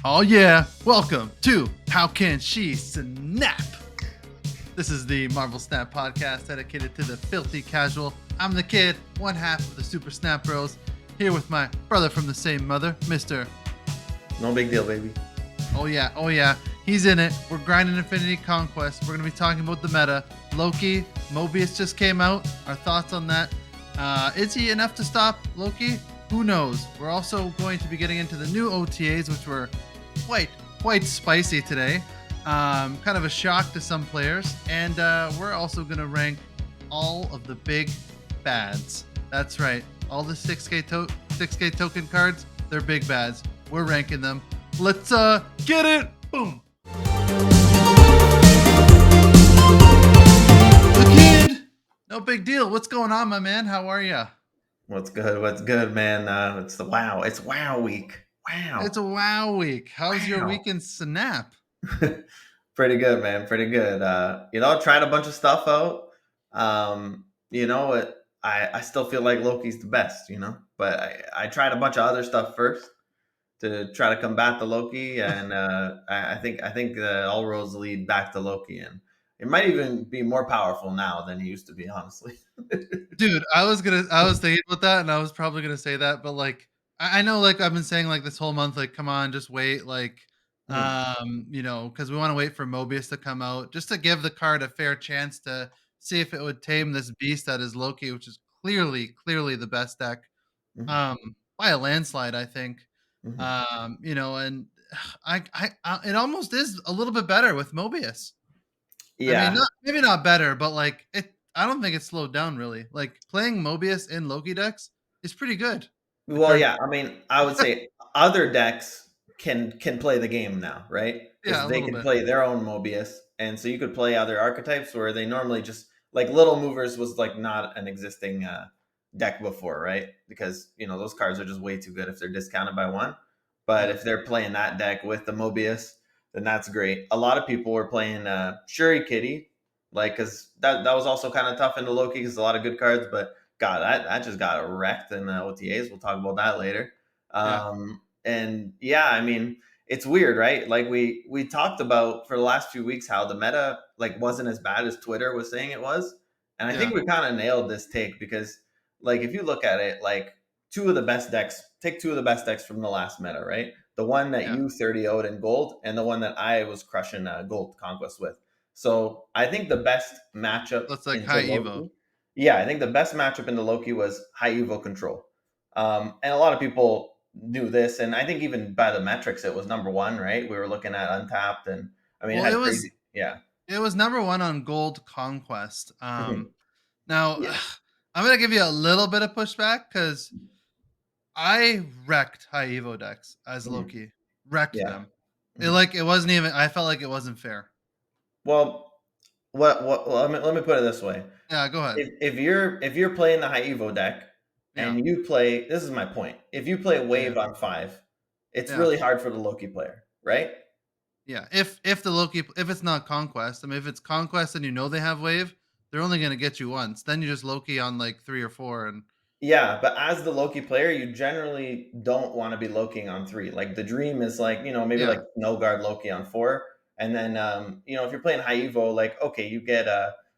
Oh yeah, welcome to How Can She Snap? This is the Marvel Snap podcast dedicated to the filthy casual. I'm the kid, one half of the Super Snap Bros, here with my brother from the same mother, Mr. No big deal, baby. Oh yeah, he's in it. We're grinding Infinity Conquest. We're gonna be talking about the meta. Loki, Mobius just came out. Our thoughts on that. Is he enough to stop Loki? Who knows? We're also going to be getting into the new OTAs, which were quite spicy today. Kind of a shock to some players, and we're also gonna rank all of the big bads. That's right, all the 6K token cards. They're big bads. We're ranking them. Let's get it. Boom. TheKiD. No big deal. What's going on, my man? How are you? What's good, man? It's wow week. Wow. It's a wow week. How's your Wow. weekend snap? Pretty good, man. Pretty good. Tried a bunch of stuff out. I still feel like Loki's the best, but I tried a bunch of other stuff first to try to combat the Loki, and I think all roads lead back to Loki, and it might even be more powerful now than he used to be, honestly. Dude, I was thinking about that, and I was probably gonna say that, but like, I know, like I've been saying, like this whole month, like, come on, just wait, like, Mhm, because we want to wait for Mobius to come out, just to give the card a fair chance to see if it would tame this beast that is Loki, which is clearly the best deck, mhm, by a landslide, I think. mhm. And it almost is a little bit better with Mobius. I mean, Yeah. not maybe not better, but like it. I don't think it's slowed down really. Like playing Mobius in Loki decks is pretty good. The Well, card, yeah. I mean, I would say other decks can play the game now, right? yeah, Because a they little can bit. play their own Mobius, and so you could play other archetypes where they normally just like Little Movers was like not an existing deck before, right? Because those cards are just way too good if they're discounted by one. But Yeah, if they're playing that deck with the Mobius, then that's great. A lot of people were playing Shuri Kitty, like because that was also kind of tough into Loki because a lot of good cards, but God, that just got wrecked in the OTAs. We'll talk about that later. yeah, And yeah, I mean, it's weird, right? Like we talked about for the last few weeks how the meta like wasn't as bad as Twitter was saying it was, and I yeah, think we kind of nailed this take because like if you look at it, like two of the best decks, take two of the best decks from the last meta, right? The one that yeah. you 30-0'd in gold, and the one that I was crushing gold conquest with. So I think the best matchup That's like into high Evo. Loki, yeah, I think the best matchup into Loki was high Evo control. And a lot of people knew this, and I think even by the metrics, it was number one, right? We were looking at Untapped, and I mean, it Well, had crazy, yeah. it was number one on Gold Conquest. Mhm. Now Yeah. I'm gonna give you a little bit of pushback because I wrecked high Evo decks as Mhm. Loki, wrecked Yeah. them. Mhm. It wasn't even. I felt like it wasn't fair. Well, well, let me put it this way: Yeah, go ahead. if you're playing the high Evo deck Yeah, and you play, this is my point. If you play yeah, Wave on five, it's yeah. really hard for the Loki player, right? Yeah, if the Loki if it's not Conquest, I mean, if it's Conquest and you know they have Wave, they're only gonna get you once. Then you just Loki on like 3 or 4 and Yeah, but as the Loki player, you generally don't want to be Lokiing on three. Like the dream is like, maybe yeah. like no guard Loki on four. And then if you're playing high Evo, like okay, you get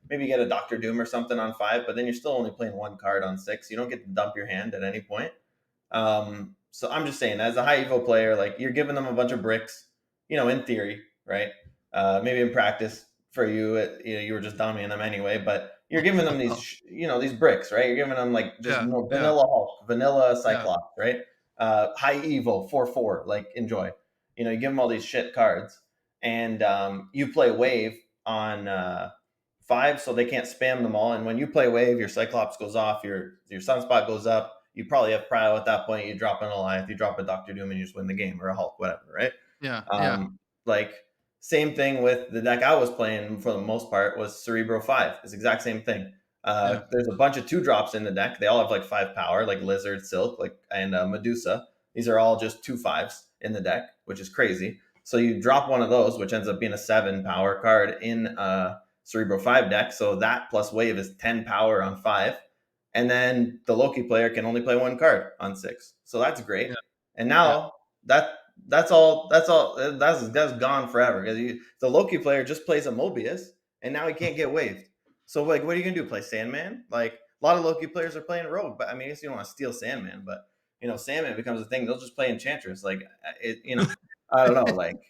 maybe you get a Doctor Doom or something on five, but then you're still only playing one card on six. You don't get to dump your hand at any point. So I'm just saying, as a high Evo player, like you're giving them a bunch of bricks, in theory, right? Maybe in practice for you, you were just dummying them anyway, but you're giving them these, these bricks, right? You're giving them like just Yeah, yeah, vanilla Hulk, vanilla yeah, Cyclops, right? High Evo 4/4, like enjoy. You give them all these shit cards, and you play Wave on five, so they can't spam them all. And when you play Wave, your Cyclops goes off, your Sunspot goes up. You probably have Prio at that point. You drop an Alliance, you drop a Doctor Doom, and you just win the game, or a Hulk, whatever, right? yeah, yeah, Like same thing with the deck I was playing for the most part was Cerebro 5. It's the exact same thing. yeah, There's a bunch of two drops in the deck. They all have like 5 power, like Lizard, Silk, like and Medusa. These are all just 2/5s in the deck, which is crazy. So you drop one of those, which ends up being a 7 power card in Cerebro 5 deck. So that plus Wave is 10 power on 5. And then the Loki player can only play one card on 6. So that's great. yeah, And yeah, now that That's all. That's all. That's gone forever because the Loki player just plays a Mobius, and now he can't get waived. So like, what are you gonna do? Play Sandman? Like a lot of Loki players are playing Rogue, but I mean, I guess you don't want to steal Sandman, but Sandman becomes a thing. They'll just play Enchantress. Like I don't know. Like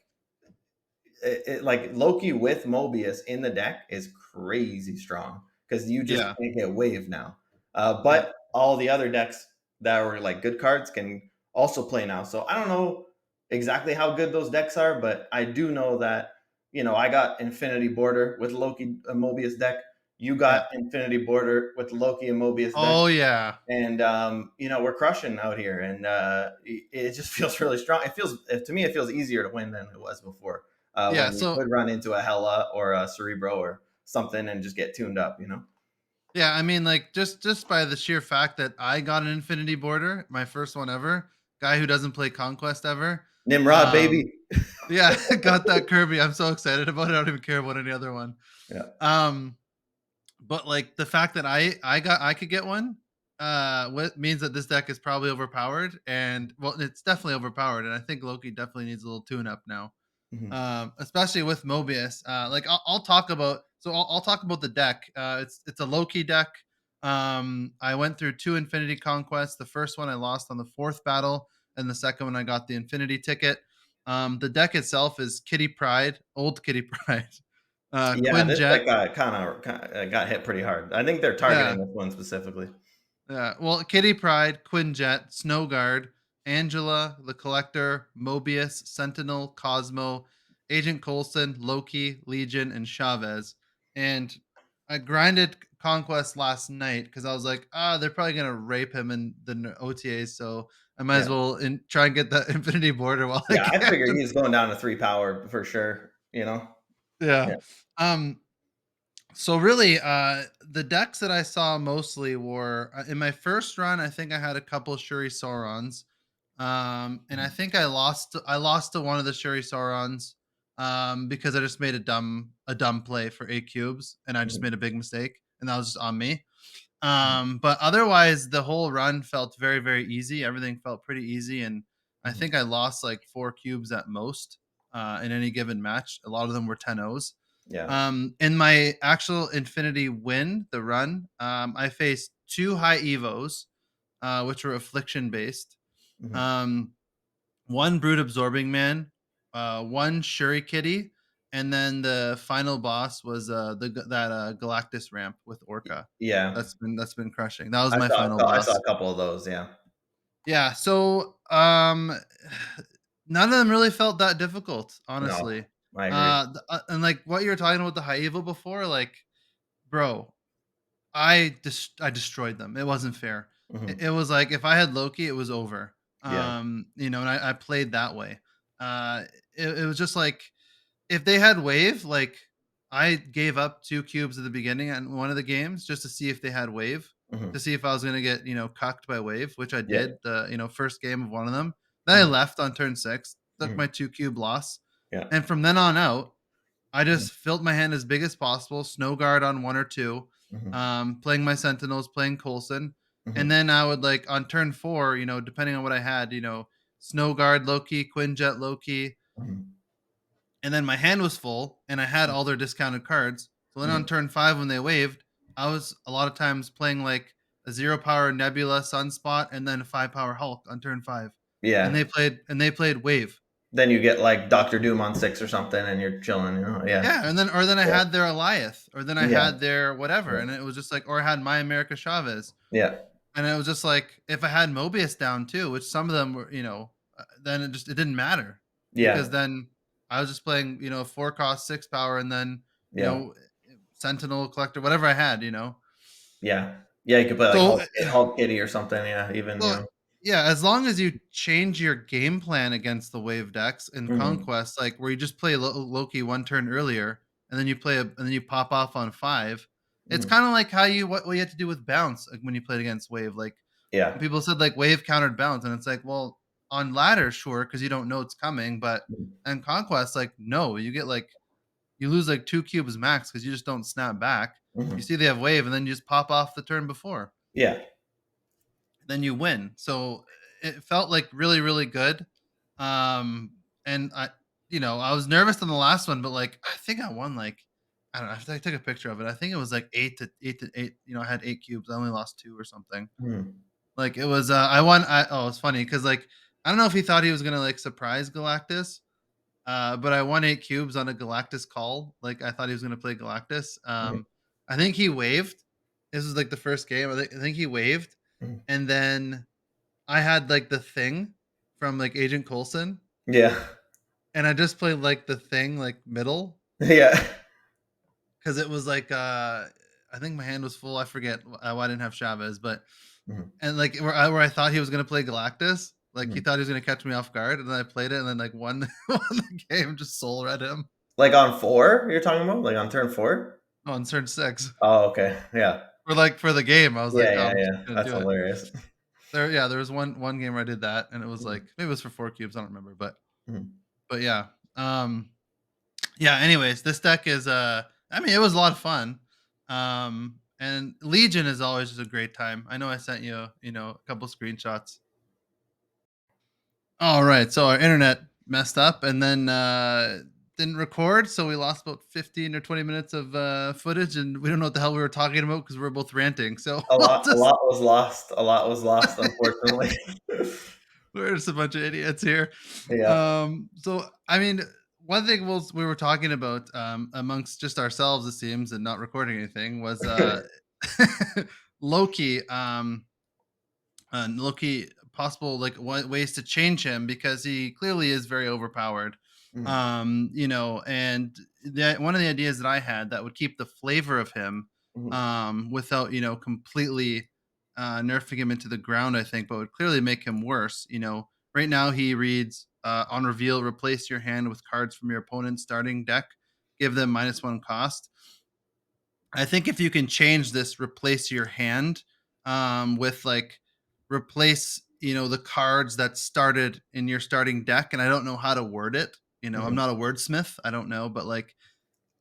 like Loki with Mobius in the deck is crazy strong because you just Yeah, can't get waived now. yeah, But all the other decks that were like good cards can also play now. So I don't know exactly how good those decks are, but I do know that I got Infinity Border with Loki Mobius deck. You yeah. got Infinity Border with Loki and Mobius deck, Oh yeah, and we're crushing out here, and it just feels really strong. It feels to me, it feels easier to win than it was before, yeah. when you So could run into a Hela or a Cerebro or something and just get tuned up. yeah, I mean, like just by the sheer fact that I got an Infinity Border, my first one ever, guy who doesn't play Conquest ever. Nimrod, Um, baby. yeah, got that Kirby. I'm so excited about it. I don't even care about any other one. Yeah. Um, but like the fact that I could get one, what means that this deck is probably overpowered, and well, it's definitely overpowered, and I think Loki definitely needs a little tune up now, Hmm. especially with Mobius. Like I'll talk about, I'll talk about the deck. It's a Loki deck. I went through two Infinity Conquests. The first one I lost on the fourth battle, and the second one I got the Infinity ticket. The deck itself is Kitty Pride, old Kitty Pride, Yeah, this Quinjet. deck got got hit pretty hard. I think they're Yeah, targeting this one specifically. yeah. Well, Kitty Pride, Quinjet, Snowguard, Angela, the Collector, Mobius, Sentinel, Cosmo, Agent Coulson, Loki, Legion, and Chavez. And I grinded Conquest last night because I was like, they're probably gonna rape him in the OTAs, so I might Yeah, as well try and get that Infinity Border while I yeah. I can. figured he's going down to 3 power for sure. Yeah. Yeah. Um, So really, the decks that I saw mostly were in my first run. I think I had a couple Shuri Saurons, and I Mhm. think I lost to one of the Shuri Saurons, because I just made a dumb play for 8 cubes, and I just Mhm. made a big mistake, and that was just on me. Mhm. But otherwise, the whole run felt very very easy. Everything felt pretty easy, and I Mhm. think I lost like 4 cubes at most, in any given match. A lot of them were 10-0s. Yeah. In my actual Infinity win, the run, I faced two high evos, which were affliction based. Mhm. Um, one brute absorbing man, one Shuri Kitty, and then the final boss was that Galactus ramp with Orca. Yeah. That's been crushing. That was I my saw final I saw boss. a couple of those. Yeah. Yeah. So none of them really felt that difficult, No, honestly. I agree. And like what you were talking about the high evo before, like bro, I destroyed them. It wasn't fair. It, Mhm. it was like if I had Loki, it was over. Yeah. And I played that way. Uh, it was just like if they had wave, like I gave up 2 cubes at the beginning in one of the games just to see if they had wave, to Mhm. see if I was gonna get cucked by wave, which I Yeah. did. The first game of one of them. Then I Mhm. left on turn 6, took Mhm. my 2 cube loss, Yeah. and from then on out, I Mhm. just filled my hand as big as possible, snow guard on one or two, Mhm. playing my sentinels, playing Coulson, and Mhm. then I would like on turn 4, depending on what I had, snow guard Loki, Quinjet Loki, Mhm. and then my hand was full, and I had all their discounted cards. So then on Mhm. turn 5 when they waved, I was a lot of times playing like a 0 power Nebula Sunspot and then a 5 power Hulk on turn 5, and Yeah. they played wave. Then you get like Doctor Doom on 6 or something, and you're chilling. Yeah. Yeah, and then I Yeah. had their Eliath, or then I Yeah. had their whatever, Yeah. and it was just like, or I had my America Chavez, Yeah. and it was just like if I had Mobius down too, which some of them were, then it didn't matter, because Yeah. then I was just playing, 4 cost 6 power, and then you Yeah. know Sentinel Collector, whatever I had. Yeah. Yeah. You could play like So Hulk Kitty or something. Yeah. Even. well, yeah, as long as you change your game plan against the wave decks in Mhm. Conquest, like where you just play Loki one turn earlier, and then and then you pop off on 5. It's Mhm. kind of like how what you had to do with bounce, like when you played against wave. Like when Yeah. people said like wave countered bounce, and it's like, well, on ladder, sure, because you don't know it's coming, but Mhm. in Conquest, like no, you lose like 2 cubes max because you just don't snap back. You Mhm. see they have wave, and then you just pop off the turn before, Yeah. then you win. So it felt like really, really good. And I was nervous on the last one, but like I think I won like I don't know. I took a picture of it. I think it was like 8 to 8. I had 8 cubes. I only lost 2 or something. Hmm. Like it was I won it's funny because like I don't know if he thought he was gonna like surprise Galactus. But I won 8 cubes on a Galactus call. Like I thought he was gonna play Galactus. Hmm. I think he waved. This was like the first game. I think he waved, Hmm. and then I had like the thing from like Agent Coulson, Yeah. and I just played like the thing like middle Yeah. because it was like I think my hand was full. I forget why I didn't have Chavez, but Mhm. and like where I thought he was gonna play Galactus, like he Mhm. thought he was gonna catch me off guard, and then I played it, and then like won won the game, just soul read him. Like on 4, you're talking about? Like on turn 4? Oh, in turn 6 Oh, okay. Yeah. for the game. I was Yeah, like, oh, yeah, I'm just yeah. gonna That's do it. hilarious. There was one game where I did that, and it was like Mhm. maybe it was for 4 cubes. I don't remember, Mhm. but yeah. Yeah. Anyways, this deck is I mean, it was a lot of fun. And Legion is always just a great time. I know I sent you a couple screenshots. All right, so our internet messed up, and then didn't record, so we lost about 15 or 20 minutes of footage, and we don't know what the hell we were talking about because we are both ranting. So A we'll lot a just lot was lost. A lot was lost, unfortunately. we're just a bunch of idiots here. Yeah. So I mean, one thing we were talking about amongst just ourselves, it seems, and not recording anything was Loki. Loki possible like ways to change him because he clearly is very overpowered. Mhm. And one of the ideas that I had that would keep the flavor of him Mhm. without completely nerfing him into the ground, I think, but would clearly make him worse. Right now he reads on reveal, replace your hand with cards from your opponent's starting deck, give them -1 cost. I think if you can change this, replace your hand with like replace the cards that started in your starting deck, and I don't know how to word it. I'm Mhm. not a wordsmith. I don't know, but like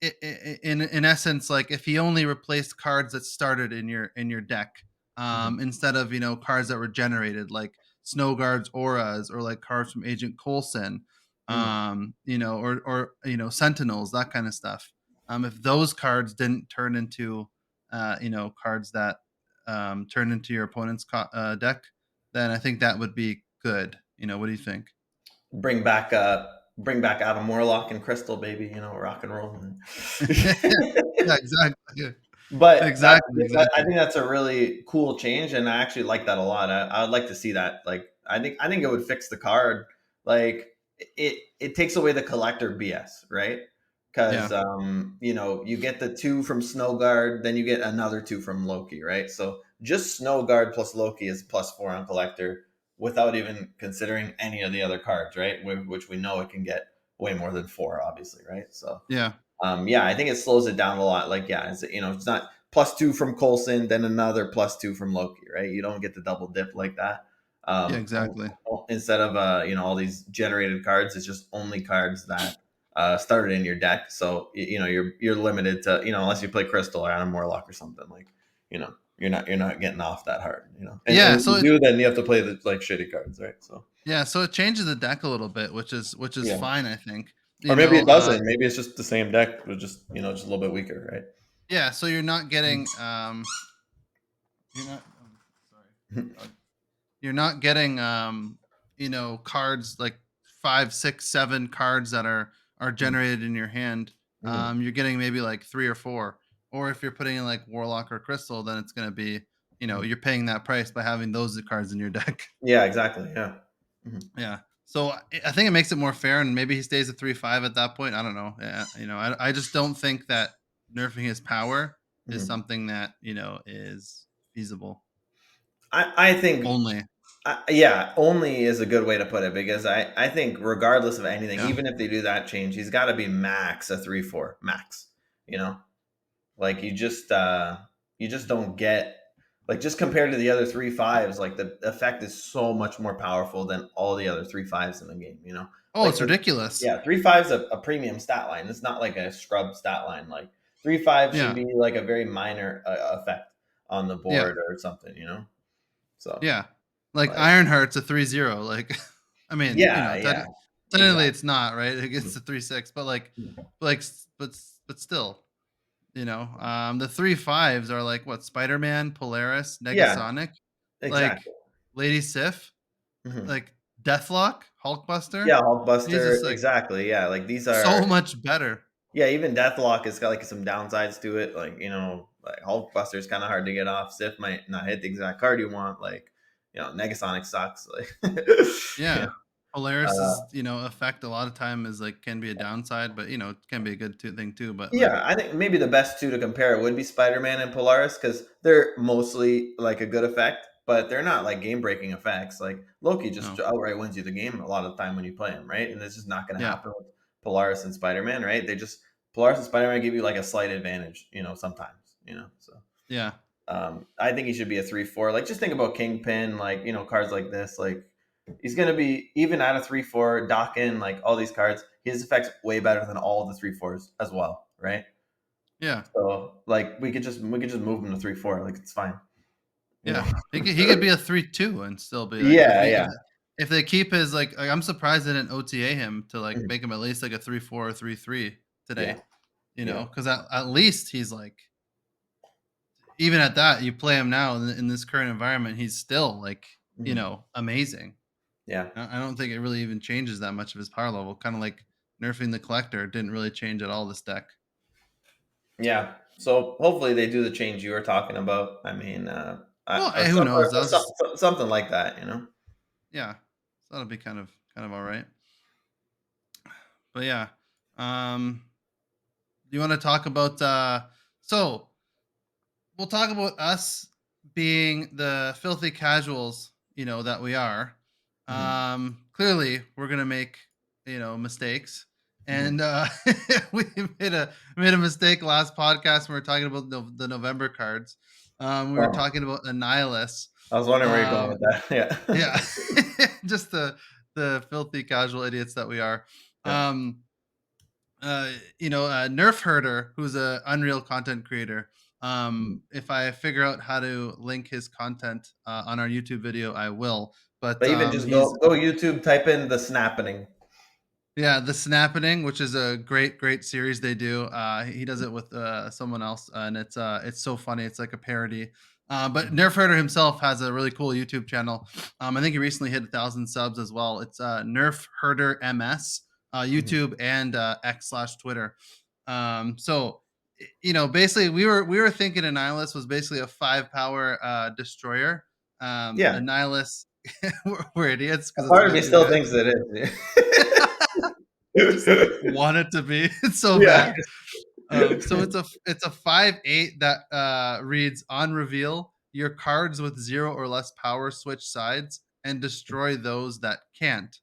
in essence, like if he only replaced cards that started in your deck, Mhm. instead of cards that were generated, like Snow Guards, auras, or like cards from Agent Coulson, Mhm. or Sentinels, that kind of stuff. If those cards didn't turn into cards that turn into your opponent's deck, then I think that would be good. What do you think? Bring back Adam Warlock and Crystal, baby, rock and roll. Yeah, exactly. But Exactly, I exactly. think that's a really cool change, and I actually like that a lot. I would like to see that. Like, I think it would fix the card. Like, it takes away the collector BS, right? Because Yeah. you get the 2 from Snow Guard, then you get another 2 from Loki, right? So just Snow Guard plus Loki is +4 on collector, without even considering any of the other cards, right? Which we know it can get way more than 4, obviously, right? So Yeah. yeah, I think it slows it down a lot. Like, yeah, it's not +2 from Coulson, then another +2 from Loki, right? You don't get the double dip like that. Yeah, Um, exactly. Instead of all these generated cards, it's just only cards that started in your deck. So you're limited to unless you play Crystal or Adam Warlock or something, like you're not getting off that hard. And Yeah, if so you do, then you have to play the like shitty cards, right? So it changes the deck a little bit, which is yeah, fine, I think. or maybe it doesn't. Maybe it's just the same deck, but just a little bit weaker, right? Yeah, so you're not getting you're not sorry. You're not getting cards like 5, 6, 7 cards that are generated in your hand. Mhm. You're getting maybe like 3 or 4. Or if you're putting in like Warlock or Crystal, then it's going to be, Mhm. you're paying that price by having those cards in your deck. Yeah, exactly. Yeah. Mhm. Yeah. So I think it makes it more fair, and maybe he stays at 3-5 at that point. I don't know. Yeah, I just don't think that nerfing his power is Mhm. something that is feasible. I think, Only. yeah, only is a good way to put it, because I think regardless of anything, Yeah. even if they do that change, he's got to be max a 3/4 max. You know, like you just don't get, like, just compared to the other 3/5s, like the effect is so much more powerful than all the other 3/5s in the game. Oh, Like it's ridiculous. yeah, 3/5's a premium stat line. It's not like a scrub stat line. Like 3/5 should Yeah. be like a very minor effect on the Yeah. board or something. So Yeah. Like like Ironheart's a 3-0. Like I mean, Yeah, yeah, technically exactly. it's not, right? It gets the 3/6, but but still, the 3/5s are like what? Spider-Man, Polaris, Yeah, Negasonic, like exactly. Lady Sif, Mhm. like Deathlock, Hulkbuster. Yeah, He's Hulkbuster, just like exactly. Yeah, like these so are much better. yeah, even Deathlock has got like some downsides to it. Like, like Hulkbuster is kind of hard to get off. Sif might not hit the exact card you want. Like, Negasonic sucks. Like, yeah, Yeah. Polaris uh, is, effect a lot of time is like can be a downside, but it can be a good thing too. But like, yeah. I think maybe the best two to compare would be Spider Man and Polaris because they're mostly like a good effect, but they're not like game breaking effects. Like Loki just no, outright wins you the game a lot of the time when you play him, right? And this is not going to yeah, happen with Polaris and Spider Man, right? Polaris and Spider Man give you like a slight advantage, sometimes, so. yeah, I think he should be a 3/4. Like, just think about Kingpin, like, cards like this. Like, he's going to be, even at a 3/4, Dokken, like, all these cards, his effect's way better than all the 3/4s as well, right? yeah, So, like, we could just move him to 3/4. Like, it's fine, you know? yeah. He could be a 3/2 and still be like Yeah, yeah. if they keep his like I'm surprised they didn't OTA him to like Mhm. make him at least like a 3/4 or 3/3 Yeah, today. yeah. Because at least he's like even at that you play him now in this current environment, he's still like Mhm. amazing. Yeah. I don't think it really even changes that much of his power level. Kind of like nerfing the collector didn't really change at all this deck. Yeah. So, hopefully, they do the change you were talking about. I mean, Well, who knows? That was just something like that. yeah. So that'll be kind of all right. But yeah, um, do you want to talk about? So we'll talk about us being the filthy casuals, that we are. Mhm. Clearly, we're gonna make mistakes, Mhm. and we made a mistake last podcast when we were talking about the November cards. We were Oh, talking about Annihilus. I was wondering where you're going Um, with that. yeah, Yeah. just the filthy casual idiots that we are. Yeah. Um, Nerf Herder, who's a Unreal content creator. Mhm. If I figure out how to link his content on our YouTube video, I will. But But even just he's go YouTube, type in the snapping. yeah, the Snapping, which is a great series they do. He does it with someone else, and it's so funny. It's like a parody. But Mhm. Nerf Herder himself has a really cool YouTube channel. I think he recently hit 1,000 subs as well. It's Nerf Herder MS, Mhm. YouTube and X/Twitter. So basically we were thinking Annihilus was basically a 5 power destroyer. Yeah, Annihilus, we're idiots a because it's part of way me too still good. thinks it is. You just want it to be. It's so Yeah. bad. So it's a 5/8 that reads on reveal your cards with 0 or less power switch sides and destroy those that can't.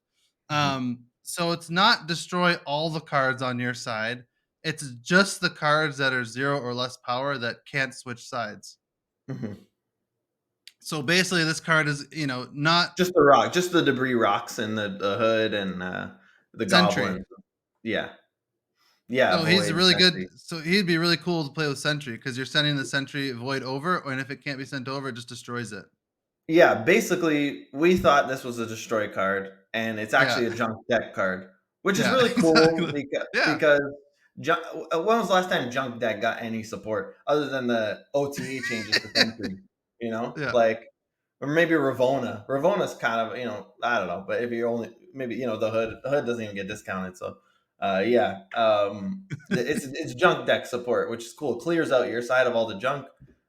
Mhm. So it's not destroy all the cards on your side. It's just the cards that are 0 or less power that can't switch sides. Mhm. So basically, this card is not Just the rock, just the debris rocks and the hood and the Sentry. goblins. Yeah, yeah, So he's void really good. sentry. So he'd be really cool to play with Sentry because you're sending the Sentry Void over, and if it can't be sent over, it just destroys it. Yeah, basically, we thought this was a destroy card, and it's Yeah, actually a junk deck card, which is yeah, really cool exactly. Yeah, because junk, when was the last time junk deck got any support other than the OTA changes to Sentry? yeah, Like, or maybe Ravona. Ravona's kind of I don't know, but if you're only maybe the hood doesn't even get discounted, so yeah, it's junk deck support, which is cool. It clears out your side of all the junk.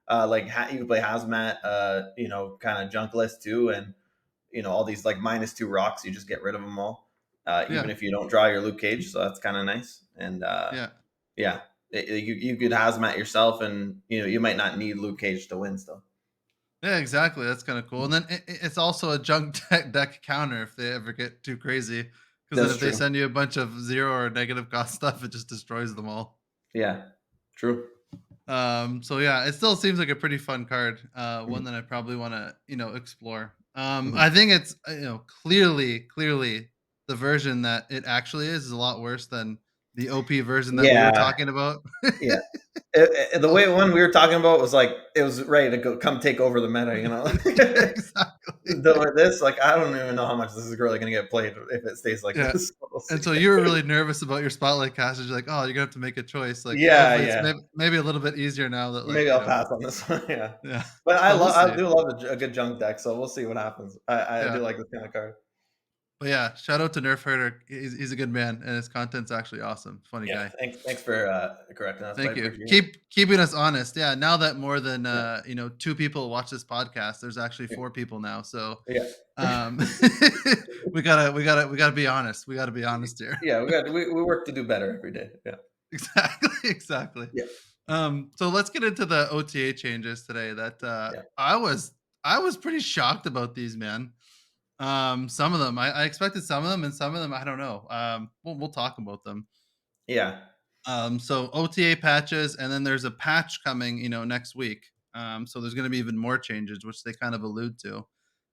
Like you can play hazmat, kind of junk list too, and all these like -2 rocks, you just get rid of them all, even yeah, if you don't draw your Luke Cage. So that's kind of nice. And yeah, yeah, you could hazmat yourself, and you might not need Luke Cage to win still. yeah. Exactly. That's kind of cool. And then it's also a junk deck counter if they ever get too crazy. Because then That's if they true. send you a bunch of 0 or negative cost stuff, it just destroys them all. Yeah, true. So yeah, it still seems like a pretty fun card. One Mhm, that I probably want to, explore. mhm, I think it's, clearly the version that it actually is a lot worse than the OP version that we were Yeah, talking about. yeah. The Oh, way one we were talking about was like it was ready to go come take over the meta, you know. yeah, exactly. Though with this, like, I don't even know how much this is really going to get played if it stays like Yeah. this. We'll And see. so you were really nervous about your spotlight casters. You're like, oh, you're gonna have to make a choice. Like, Yeah, hopefully, it's yeah. maybe a little bit easier now that, like, Maybe I'll pass on this one. Yeah, yeah. but But we'll I see. do love a good junk deck, so we'll see what happens. I do Yeah. like this kind of card. But yeah, shout out to Nerf Herder. He's a good man, and his content's actually awesome. Funny Yeah, guy. thanks for correcting us. I Thank you. appreciate it. Keeping us honest. Yeah. Now that more than Yeah, 2 people watch this podcast, there's actually yeah, 4 people now. So yeah. um, we gotta be honest. We gotta be honest here. Yeah, we work to do better every day. Yeah, Exactly. Exactly. yeah, So let's get into the OTA changes today. That yeah, I was pretty shocked about these, man. Some of them I expected some of them, and some of them I don't know. We'll talk about them. yeah. So OTA patches, and then there's a patch coming, next week. So there's going to be even more changes, which they kind of allude to.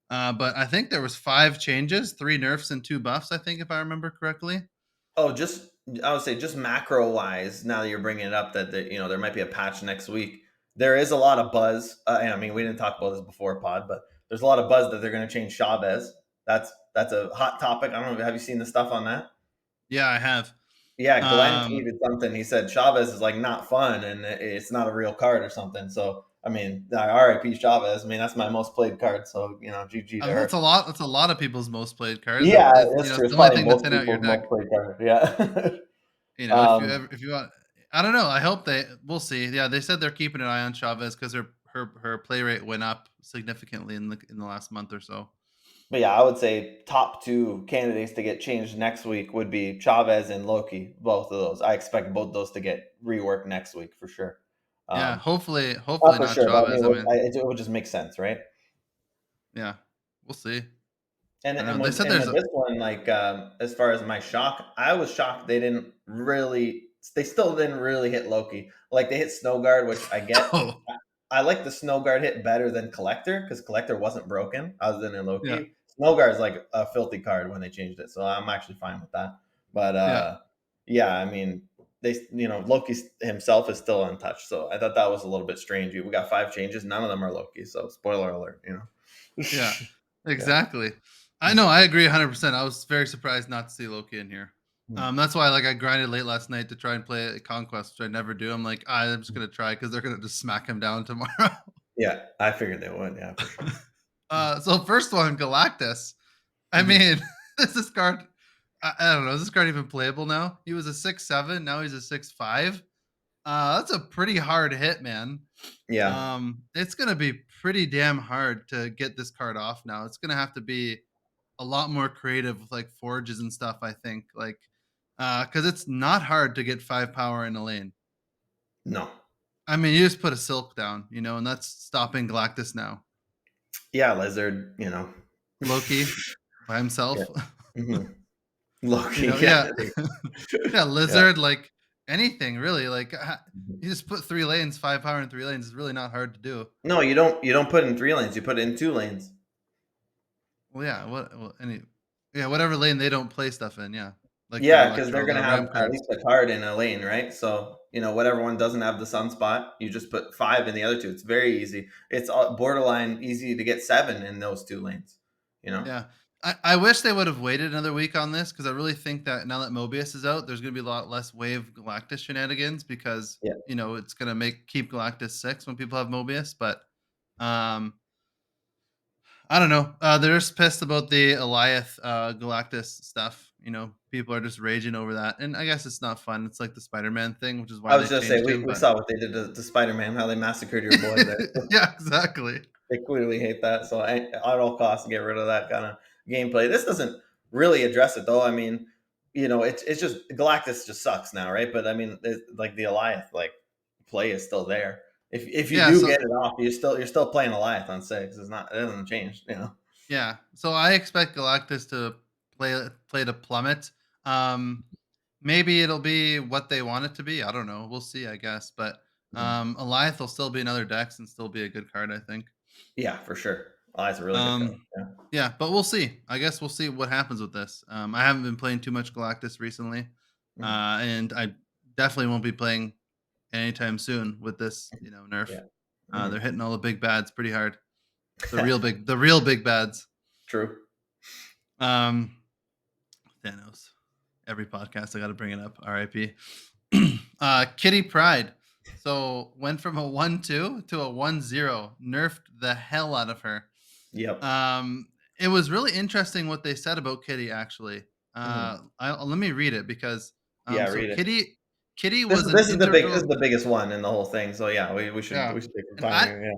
But I think there was 5 changes, 3 nerfs and 2 buffs. I think if I remember correctly. Oh, just I would say just macro wise. Now that you're bringing it up, that there might be a patch next week. There is a lot of buzz, and I mean we didn't talk about this before pod, but there's a lot of buzz that they're going to change Chavez. That's a hot topic. I don't know. Have you seen the stuff on that? Yeah, I have. Yeah, Glenn Um, tweeted something. He said Chavez is like not fun and it's not a real card or something. So I mean, R.I.P. Chavez. I mean, that's my most played card. So GG to her. that's a lot. That's a lot of people's most played cards. Yeah, It's that's true. it's It's the only probably thing to most thin out your people's deck. most played card. Yeah. If you want, I don't know. I hope we'll see. Yeah, they said they're keeping an eye on Chavez because her play rate went up significantly in the last month or so. But yeah, I would say top 2 candidates to get changed next week would be Chavez and Loki. Both of those. I expect both those to get reworked next week for sure. Yeah, Um, hopefully not for not sure, but I mean, Chavez. I mean, it would just make sense, right? yeah, we'll see. And I know and they with said and there's with a this one, like as far as my shock, I was shocked they didn't really. They still didn't really hit Loki. Like they hit Snow Guard, which I get. oh I like the Snow Guard hit better than Collector because Collector wasn't broken other than in yeah Loki. Snow Guard is like a filthy card when they changed it, so I'm actually fine with that. But yeah yeah, I mean, Loki himself is still untouched, so I thought that was a little bit strange. We got 5 changes, none of them are Loki, so spoiler alert. yeah Yeah. exactly. I know I agree 100%. I was very surprised not to see Loki in here. Mhm. That's why I grinded late last night to try and play a Conquest, which I never do. I'm like, I'm just gonna try because they're gonna just smack him down tomorrow. Yeah, I figured they would. Yeah, for sure. So first one, Galactus. I Mhm. mean, this card. I don't know. Is this card even playable now? He was a 6'7". Now he's a 6'5". That's a pretty hard hit, man. Yeah. It's gonna be pretty damn hard to get this card off now. It's gonna have to be a lot more creative with like forges and stuff. I think because it's not hard to get 5 power in a lane. No. I mean, you just put a silk down, and that's stopping Galactus now. Yeah, Lizard. Loki by Yeah. himself. hmm Loki. Yeah. Yeah. Yeah, Yeah. lizard, like anything really. Like Mhm. you just put 3 lanes, 5 power in 3 lanes. It's really not hard to do. No, you don't. You don't put it in 3 lanes. You put it in 2 lanes. Well, yeah. Yeah, whatever lane they don't play stuff in. Yeah, like the Yeah, because they're Electro, gonna the have Ram at cards. least a card in a lane, right? So whatever one doesn't have the sunspot, you just put 5 in the other 2. It's very easy. It's borderline easy to get 7 in those 2 lanes. You know? Yeah, I wish they would have waited another week on this because I really think that now that Mobius is out, there's gonna be a lot less Wave Galactus shenanigans because Yeah. it's gonna keep Galactus 6 when people have Mobius, but um I don't know. They're just pissed about the Eliath Galactus stuff. People are just raging over that, and I guess it's not fun. It's like the Spider-Man thing, which is why I they was just say changed we, him. we But saw what they did to Spider-Man, how they massacred your boy there. yeah, exactly. They clearly hate that. So at all costs, get rid of that kind of gameplay. This doesn't really address it though. I mean, it's just Galactus just sucks now, right? But I mean, like the Eliath like play is still there. If you Yeah. do So get it off, you're still playing Eliath on 6. It doesn't change. yeah. So I expect Galactus to play to plummet. Um, Maybe it'll be what they want it to be. I don't know. We'll see. I guess. But Mhm. Eliath will still be another Dex and still be a good card. I think. Yeah, for sure. Eliath's a really good card. Um, Yeah. yeah, but we'll see. I guess we'll see what happens with this. I haven't been playing too much Galactus recently. Mhm. And I definitely won't be playing anytime soon with this, nerf. Yeah. They're Mhm. hitting all the big bads pretty hard. The real big bads. True. Um, Thanos. Every podcast I got to bring it up. R.I.P. Kitty Pride. So went from a 1-2 to a 1-0. Nerfed the hell out of her. Yep. It was really interesting what they said about Kitty. Actually, Mhm. let me read it because Yeah, so read it. Kitty This was is an this is the big this is integral. the biggest one in the whole thing. So yeah, Yeah, we should take some and time here. Yeah.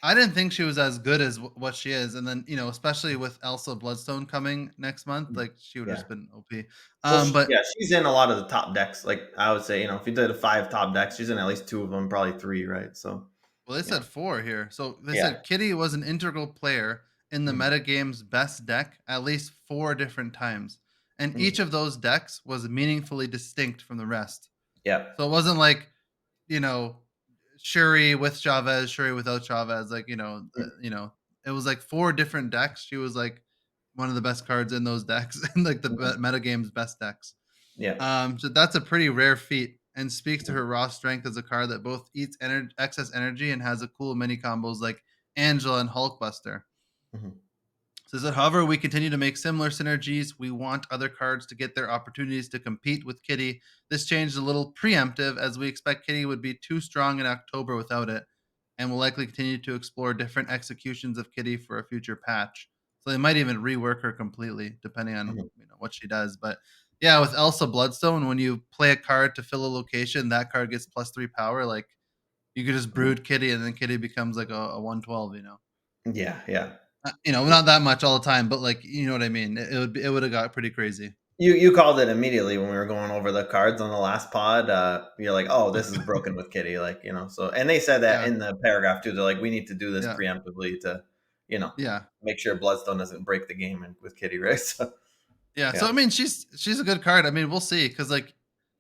I didn't think she was as good as what she is, and then especially with Elsa Bloodstone coming next month, Mhm. like she would have Yeah. just been OP. Well, But yeah, she's in a lot of the top decks. Like I would say, if you did a 5 top decks, she's in at least 2 of them, probably 3, right? So, well, they yeah, said 4 here. So they yeah, said Kitty was an integral player in the mhm, metagame's best deck at least 4 different times, and each mhm, of those decks was meaningfully distinct from the rest. yeah, So it wasn't like you know Shuri with Chavez, Shuri without Chavez. Like mhm, it was like 4 different decks. She was like one of the best cards in those decks, and like the mhm, metagame's best decks. yeah, So that's a pretty rare feat and speaks to mhm, her raw strength as a card that both eats excess energy and has a cool mini combos like Angela and Hulkbuster. mhm, Says that, however, we continue to make similar synergies. We want other cards to get their opportunities to compete with Kitty. This change is a little preemptive as we expect Kitty would be too strong in October without it, and will likely continue to explore different executions of Kitty for a future patch. So they might even rework her completely, depending on mhm, what she does. But yeah, with Elsa Bloodstone, when you play a card to fill a location, that card gets +3 power. Like you could just mhm. brood Kitty, and then Kitty becomes like a 112. Yeah, yeah. Not that much all the time, but like you know what I mean. It would have got pretty crazy. You called it immediately when we were going over the cards on the last pod. You're like, oh, this is broken with Kitty, like So, and they said that Yeah, in the paragraph too. They're like, we need to do this yeah, preemptively to, you know, yeah, make sure Bloodstone doesn't break the game with Kitty, right? So, yeah. So yeah. I mean, she's a good card. I mean, we'll see because like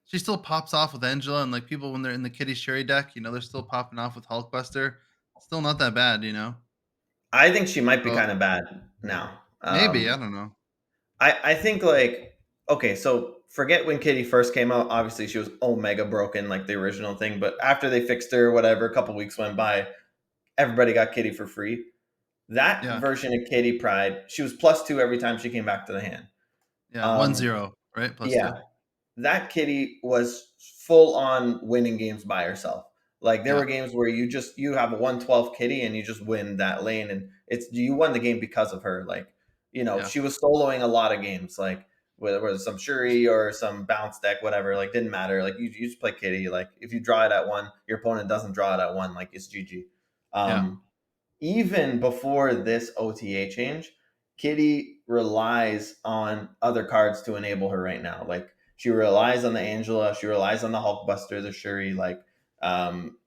she still pops off with Angela, and like people when they're in the Kitty Sherry deck, they're still popping off with Hulkbuster. Still not that bad. I think she might be So kind of bad now. maybe I don't know. I think like okay, so forget when Kitty first came out. Obviously, she was omega broken, like the original thing. But after they fixed her, whatever, a couple weeks went by, everybody got Kitty for free. That Yeah, version of Kitty Pride, she was +2 every time she came back to the hand. yeah, one Um, zero, right? +2. yeah, that Kitty was full on winning games by herself. Like there were Yeah, games where you have a 112 Kitty and you just win that lane, and it's you won the game because of her. Like yeah, she was soloing a lot of games. Like whether it was some Shuri or some bounce deck, whatever. Like didn't matter. Like you just play Kitty. Like if you draw it at 1, your opponent doesn't draw it at 1. Like it's GG. yeah, Even before this OTA change, Kitty relies on other cards to enable her right now. Like she relies on the Angela, she relies on the Hulkbuster, the Shuri. Like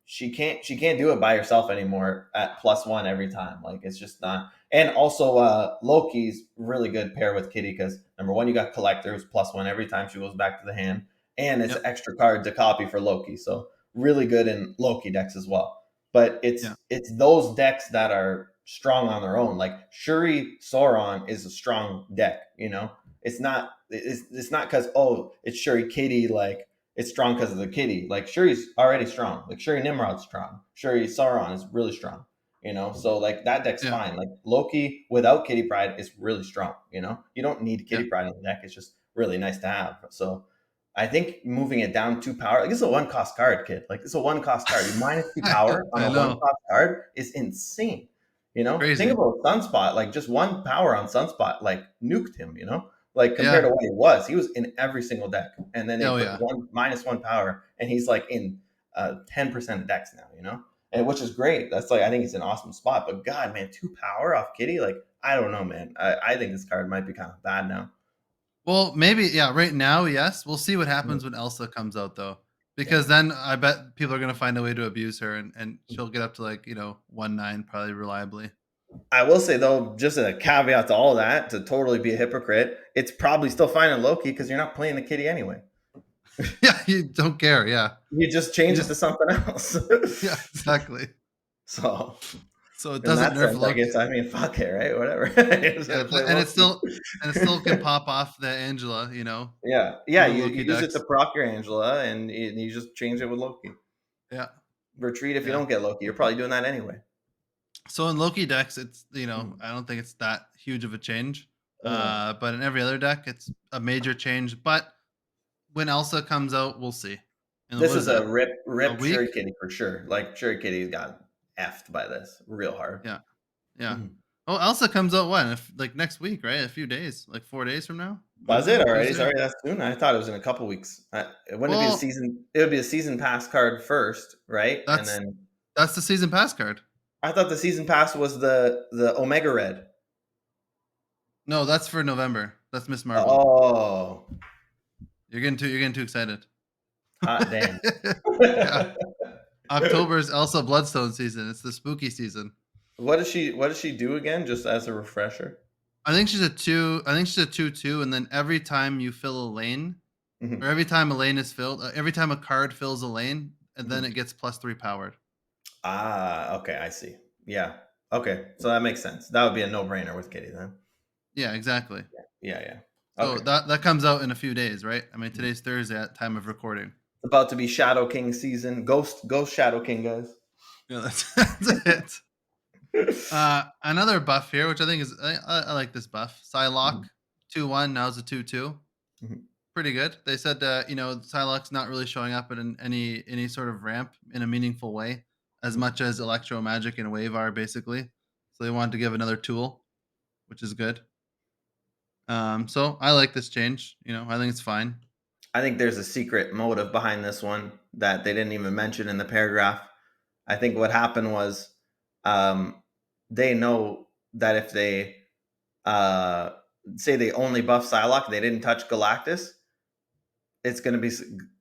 she can't do it by herself anymore at +1 every time. Like it's just not. And also Loki's really good pair with Kitty because number one, you got Collector who's +1 every time she goes back to the hand, and it's an yep, extra card to copy for Loki. So really good in Loki decks as well, but yeah, it's those decks that are strong on their own. Like Shuri Sauron is a strong deck. It's not because it's Shuri Kitty, like it's strong because of the Kitty. Like Shuri's already strong. Like Shuri Nimrod's strong. Shuri Sauron is really strong. So like that deck's yeah, fine. Like Loki without Kitty Pride is really strong. You don't need yeah. Kitty Pride on the deck. It's just really nice to have. So I think moving it down 2 power, like this is a 1 cost card, kid. Like this is a 1 cost card. You -2 power on I a one know, cost card is insane. Think crazy. about Sunspot, like just 1 power on Sunspot, like nuked him. Like compared to Yeah, what he was in every single deck, and then they oh put yeah. one -1 power, and he's like in 10% of decks now. And which is great. That's like I think it's an awesome spot. But God, man, 2 power off Kitty, like I don't know, man. I think this card might be kind of bad now. Well, maybe, yeah, right now, yes. We'll see what Mhm. happens when Elsa comes out though. Yeah. Because then I bet people are gonna find a way to abuse her and she'll get up to like, 1-9 probably reliably. I will say though, just a caveat to all that, to totally be a hypocrite, it's probably still fine in Loki because you're not playing the Kitty anyway. Yeah, you don't care, yeah. You just You change it just to something else. yeah, exactly. So So it In doesn't that nerf sense, I Loki. guess, I mean, fuck it, right? Whatever. You just Yeah, gotta play and it's Loki. still can pop off the Angela, Yeah, in yeah. the You Loki use it to decks. proc your Angela, and you just change it with Loki. Yeah, Retreat if you yeah. don't get Loki. You're probably doing that anyway. So in Loki decks, it's Mhm. I don't think it's that huge of a change. Uh, But in every other deck, it's a major change. But when Elsa comes out, we'll see. And this what is is a that? A rip week? Shuri Kitty for sure. Like Shuri Kitty got effed by this real hard. Yeah, yeah. Mhm. Oh, Elsa comes out when? If like next week, right? A few days, like 4 days from now, Was Monday, it already? It's Tuesday. already that soon? I thought it was in a couple weeks. It wouldn't it be the Well, season? It would be a season pass card first, right? And that's then that's the season pass card. I thought the season pass was the Omega Red. No, that's for November. That's Miss Marvel. Oh, You're getting too excited. hot damn. Yeah. October's Elsa Bloodstone season. It's the spooky season. What does she do again? Just as a refresher. I think she's a 2. I think she's a 2/2, and then every time you fill a lane, or Mhm, every time a lane is filled, every time a card fills a lane, and then mhm. it gets +3 powered. Ah, okay, I see. Yeah. Okay, so that makes sense. That would be a no-brainer with Kitty then. Yeah, exactly. Yeah, yeah. So Okay. that comes out in a few days, right? I mean, Mhm. today's Thursday at time of recording. It's about to be Shadow King season. Ghost Shadow King, guys. Yeah, that's it. Another buff here, which I think is I like this buff. Psylocke Mhm, 2/1. Now it's a 2/2. mhm, Pretty good. They said Psylocke's not really showing up in any sort of ramp in a meaningful way, as mhm. much as Electro Magic and Wave are basically. So they wanted to give another tool, which is good. So I like this change. I think it's fine. I think there's a secret motive behind this one that they didn't even mention in the paragraph. I think what happened was um, they know that if they uh, say they only buff Psylocke, they didn't touch Galactus, it's going to be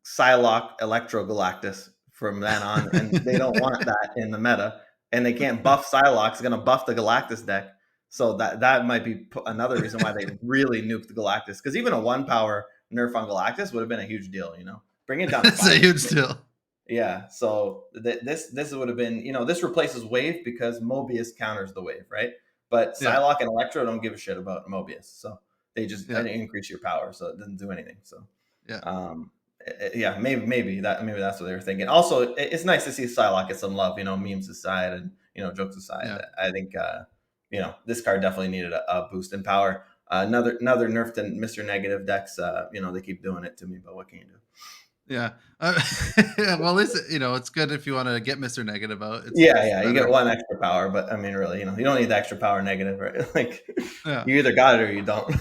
Psylocke Electro Galactus from then on, and they don't want that in the meta, and they can't buff Psylocke. It's going to buff the Galactus deck, so that might be another reason why they really nuked the Galactus. Because even a 1 power nerf on Galactus would have been a huge deal, Bring it down to It's a 5. huge deal. Yeah, so this would have been, this replaces Wave because Mobius counters the Wave, right? But Yeah, Psylocke and Electro don't give a shit about Mobius, so they just yeah, increase your power, so it doesn't do anything. So yeah, um, yeah, maybe that's what they were thinking. Also, it's nice to see Psylocke get some love, memes aside and jokes aside. yeah. I think this card definitely needed a boost in power. Another nerf to Mr. Negative decks. They keep doing it to me, but what can you do? Yeah. Well, at least it's good if you want to get Mr. Negative out. Yeah, It's yeah, you get better. one extra power, but I mean, really, you don't need the extra power negative, right? Like, Yeah. you either got it or you don't.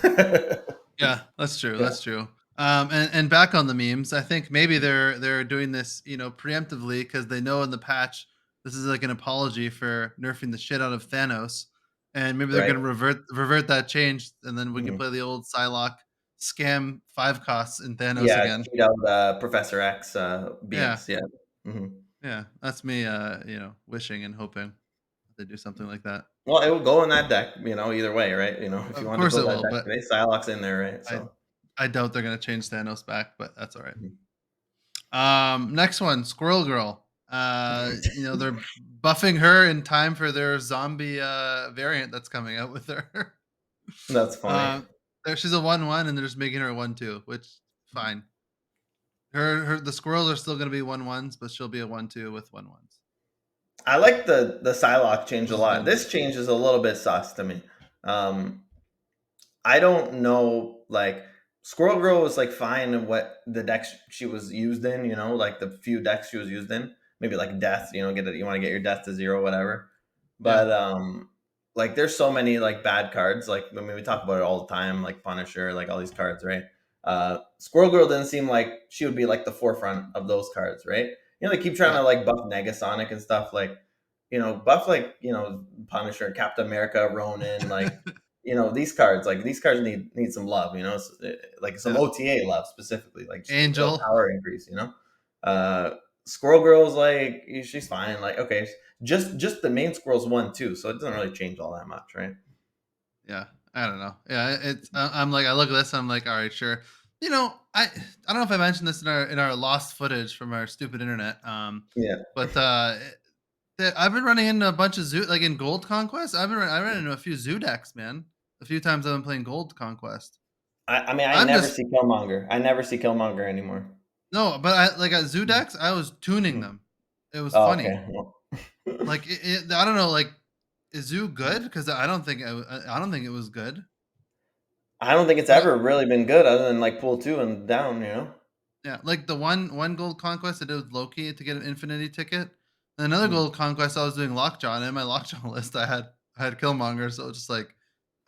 Yeah, that's true. Yeah. That's true. And back on the memes, I think maybe they're doing this, preemptively because they know in the patch this is like an apology for nerfing the shit out of Thanos, and maybe they're Right. gonna revert that change, and then we can Mhm. play the old Psylocke scam 5 costs in Thanos Yeah, again. cheat out Professor X Yeah, BS. Yeah. Mhm. yeah, that's me. Wishing and hoping they do something like that. Well, it will go in that deck, either way, right? If you Of wanted to course it build that will, deck but today, Psylocke's in there, right? I So, I doubt they're gonna change Thanos back, but that's all right. mhm. Next one, Squirrel Girl. They're buffing her in time for their zombie variant that's coming out with her. That's funny. She's a 1/1 and they're just making her a 1/2, which fine. The squirrels are still gonna be 1/1s, but she'll be a 1/2 with 1/1s, I like the Psylocke change which a is lot. good. This change is a little bit sus to me. Um, I don't know, like Squirrel Girl was like fine in what the decks she was used in, like the few decks she was used in. Maybe like death, get it, you want to get your death to 0, whatever. Yeah, But like there's so many like bad cards. Like I mean we talk about it all the time, like Punisher, like all these cards, right? Squirrel Girl didn't seem like she would be like the forefront of those cards, right? They keep trying yeah. to like buff Negasonic and stuff, like buff like Punisher, Captain America, Ronin, like these cards need some love, like some Yeah. OTA love specifically, like just a Angel. power increase, Uh, Squirrel Girl's like she's fine, like okay, just the main Squirrel's 1 too, so it doesn't really change all that much, right? Yeah. I don't know. Yeah, I'm like I look at this, I'm like, all right, sure. I don't know if I mentioned this in our lost footage from our stupid internet. Yeah. But I've been running into a bunch of zoo like in Gold Conquest. I ran into a few zoo decks, man. A few times I've been playing Gold Conquest. I mean, I I'm never just see Killmonger. I never see Killmonger anymore. no, but I like at zoo Mm, decks, I was tuning mm. them. It was Oh, funny. okay. Well, Like I don't know, like is zoo good? Because I don't think it was good. I don't think it's But ever really been good other than like pool two and down. yeah, like the one Gold Conquest I did with Loki to get an Infinity ticket. And another Mm, Gold Conquest I was doing Lockjaw, and in my Lockjaw list I had Killmonger, so it's just like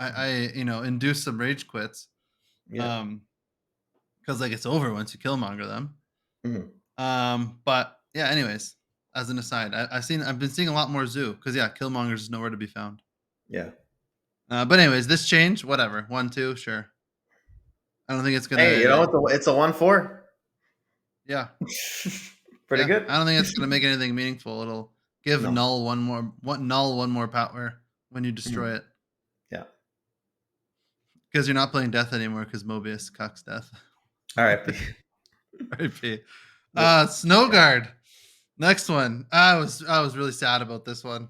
mhm. induced some rage quits. Yeah. Um, because like it's over once you Killmonger them. Mhm. But yeah, anyways, as an aside, I've been seeing a lot more zoo because yeah, Killmonger's is nowhere to be found. Yeah. But anyways, this change, whatever, 1-2, sure. I don't think it's Hey, gonna. it's a 1-4. Yeah, Pretty yeah, good. I don't think it's gonna make anything meaningful. It'll give No. null one more power when you destroy Mhm. it Yeah. because you're not playing death anymore because Mobius cucks death. R.I.P. RIP. Yep. Snow Yeah. Guard. Next one. I was really sad about this one.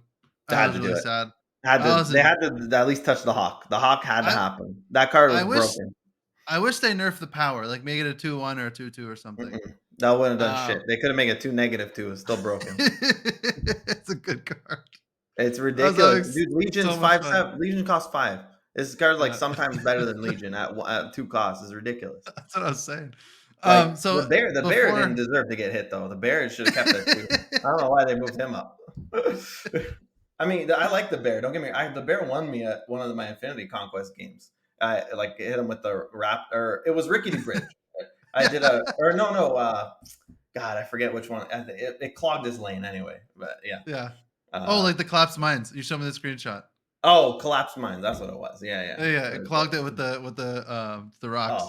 They I had was to do really it. sad. Had I to. was They in. had to at least touch the hawk. The hawk had to I happen. That card was I wish broken. I wish they nerfed the power, like make it a 2-1 or a 2-2 or something. Mm-mm. That wouldn't have done Um, shit. They could have made it 2-2. It's still broken. it's a good card. It's I was ridiculous, having dude. so Legion's much five fun. seven. Legion costs 5. This card's like Yeah, sometimes better than Legion at 2 costs. Is ridiculous. that's what I was saying. Like So the bear didn't before deserve to get hit though. The bear should have kept at 2. I don't know why they moved him up. I mean, I like the bear. Don't get me. The bear won me at one of my Infinity Conquest games. I like hit him with the rap, or it was Rickety Bridge. I did yeah, a, or no, no. God, I forget which one. It clogged his lane anyway. But yeah. yeah. Oh, Uh, like the collapsed mines. You showed me the screenshot. oh, collapsed mines. That's what it was. Yeah, yeah. Yeah, It it was, clogged it with the oh, rocks.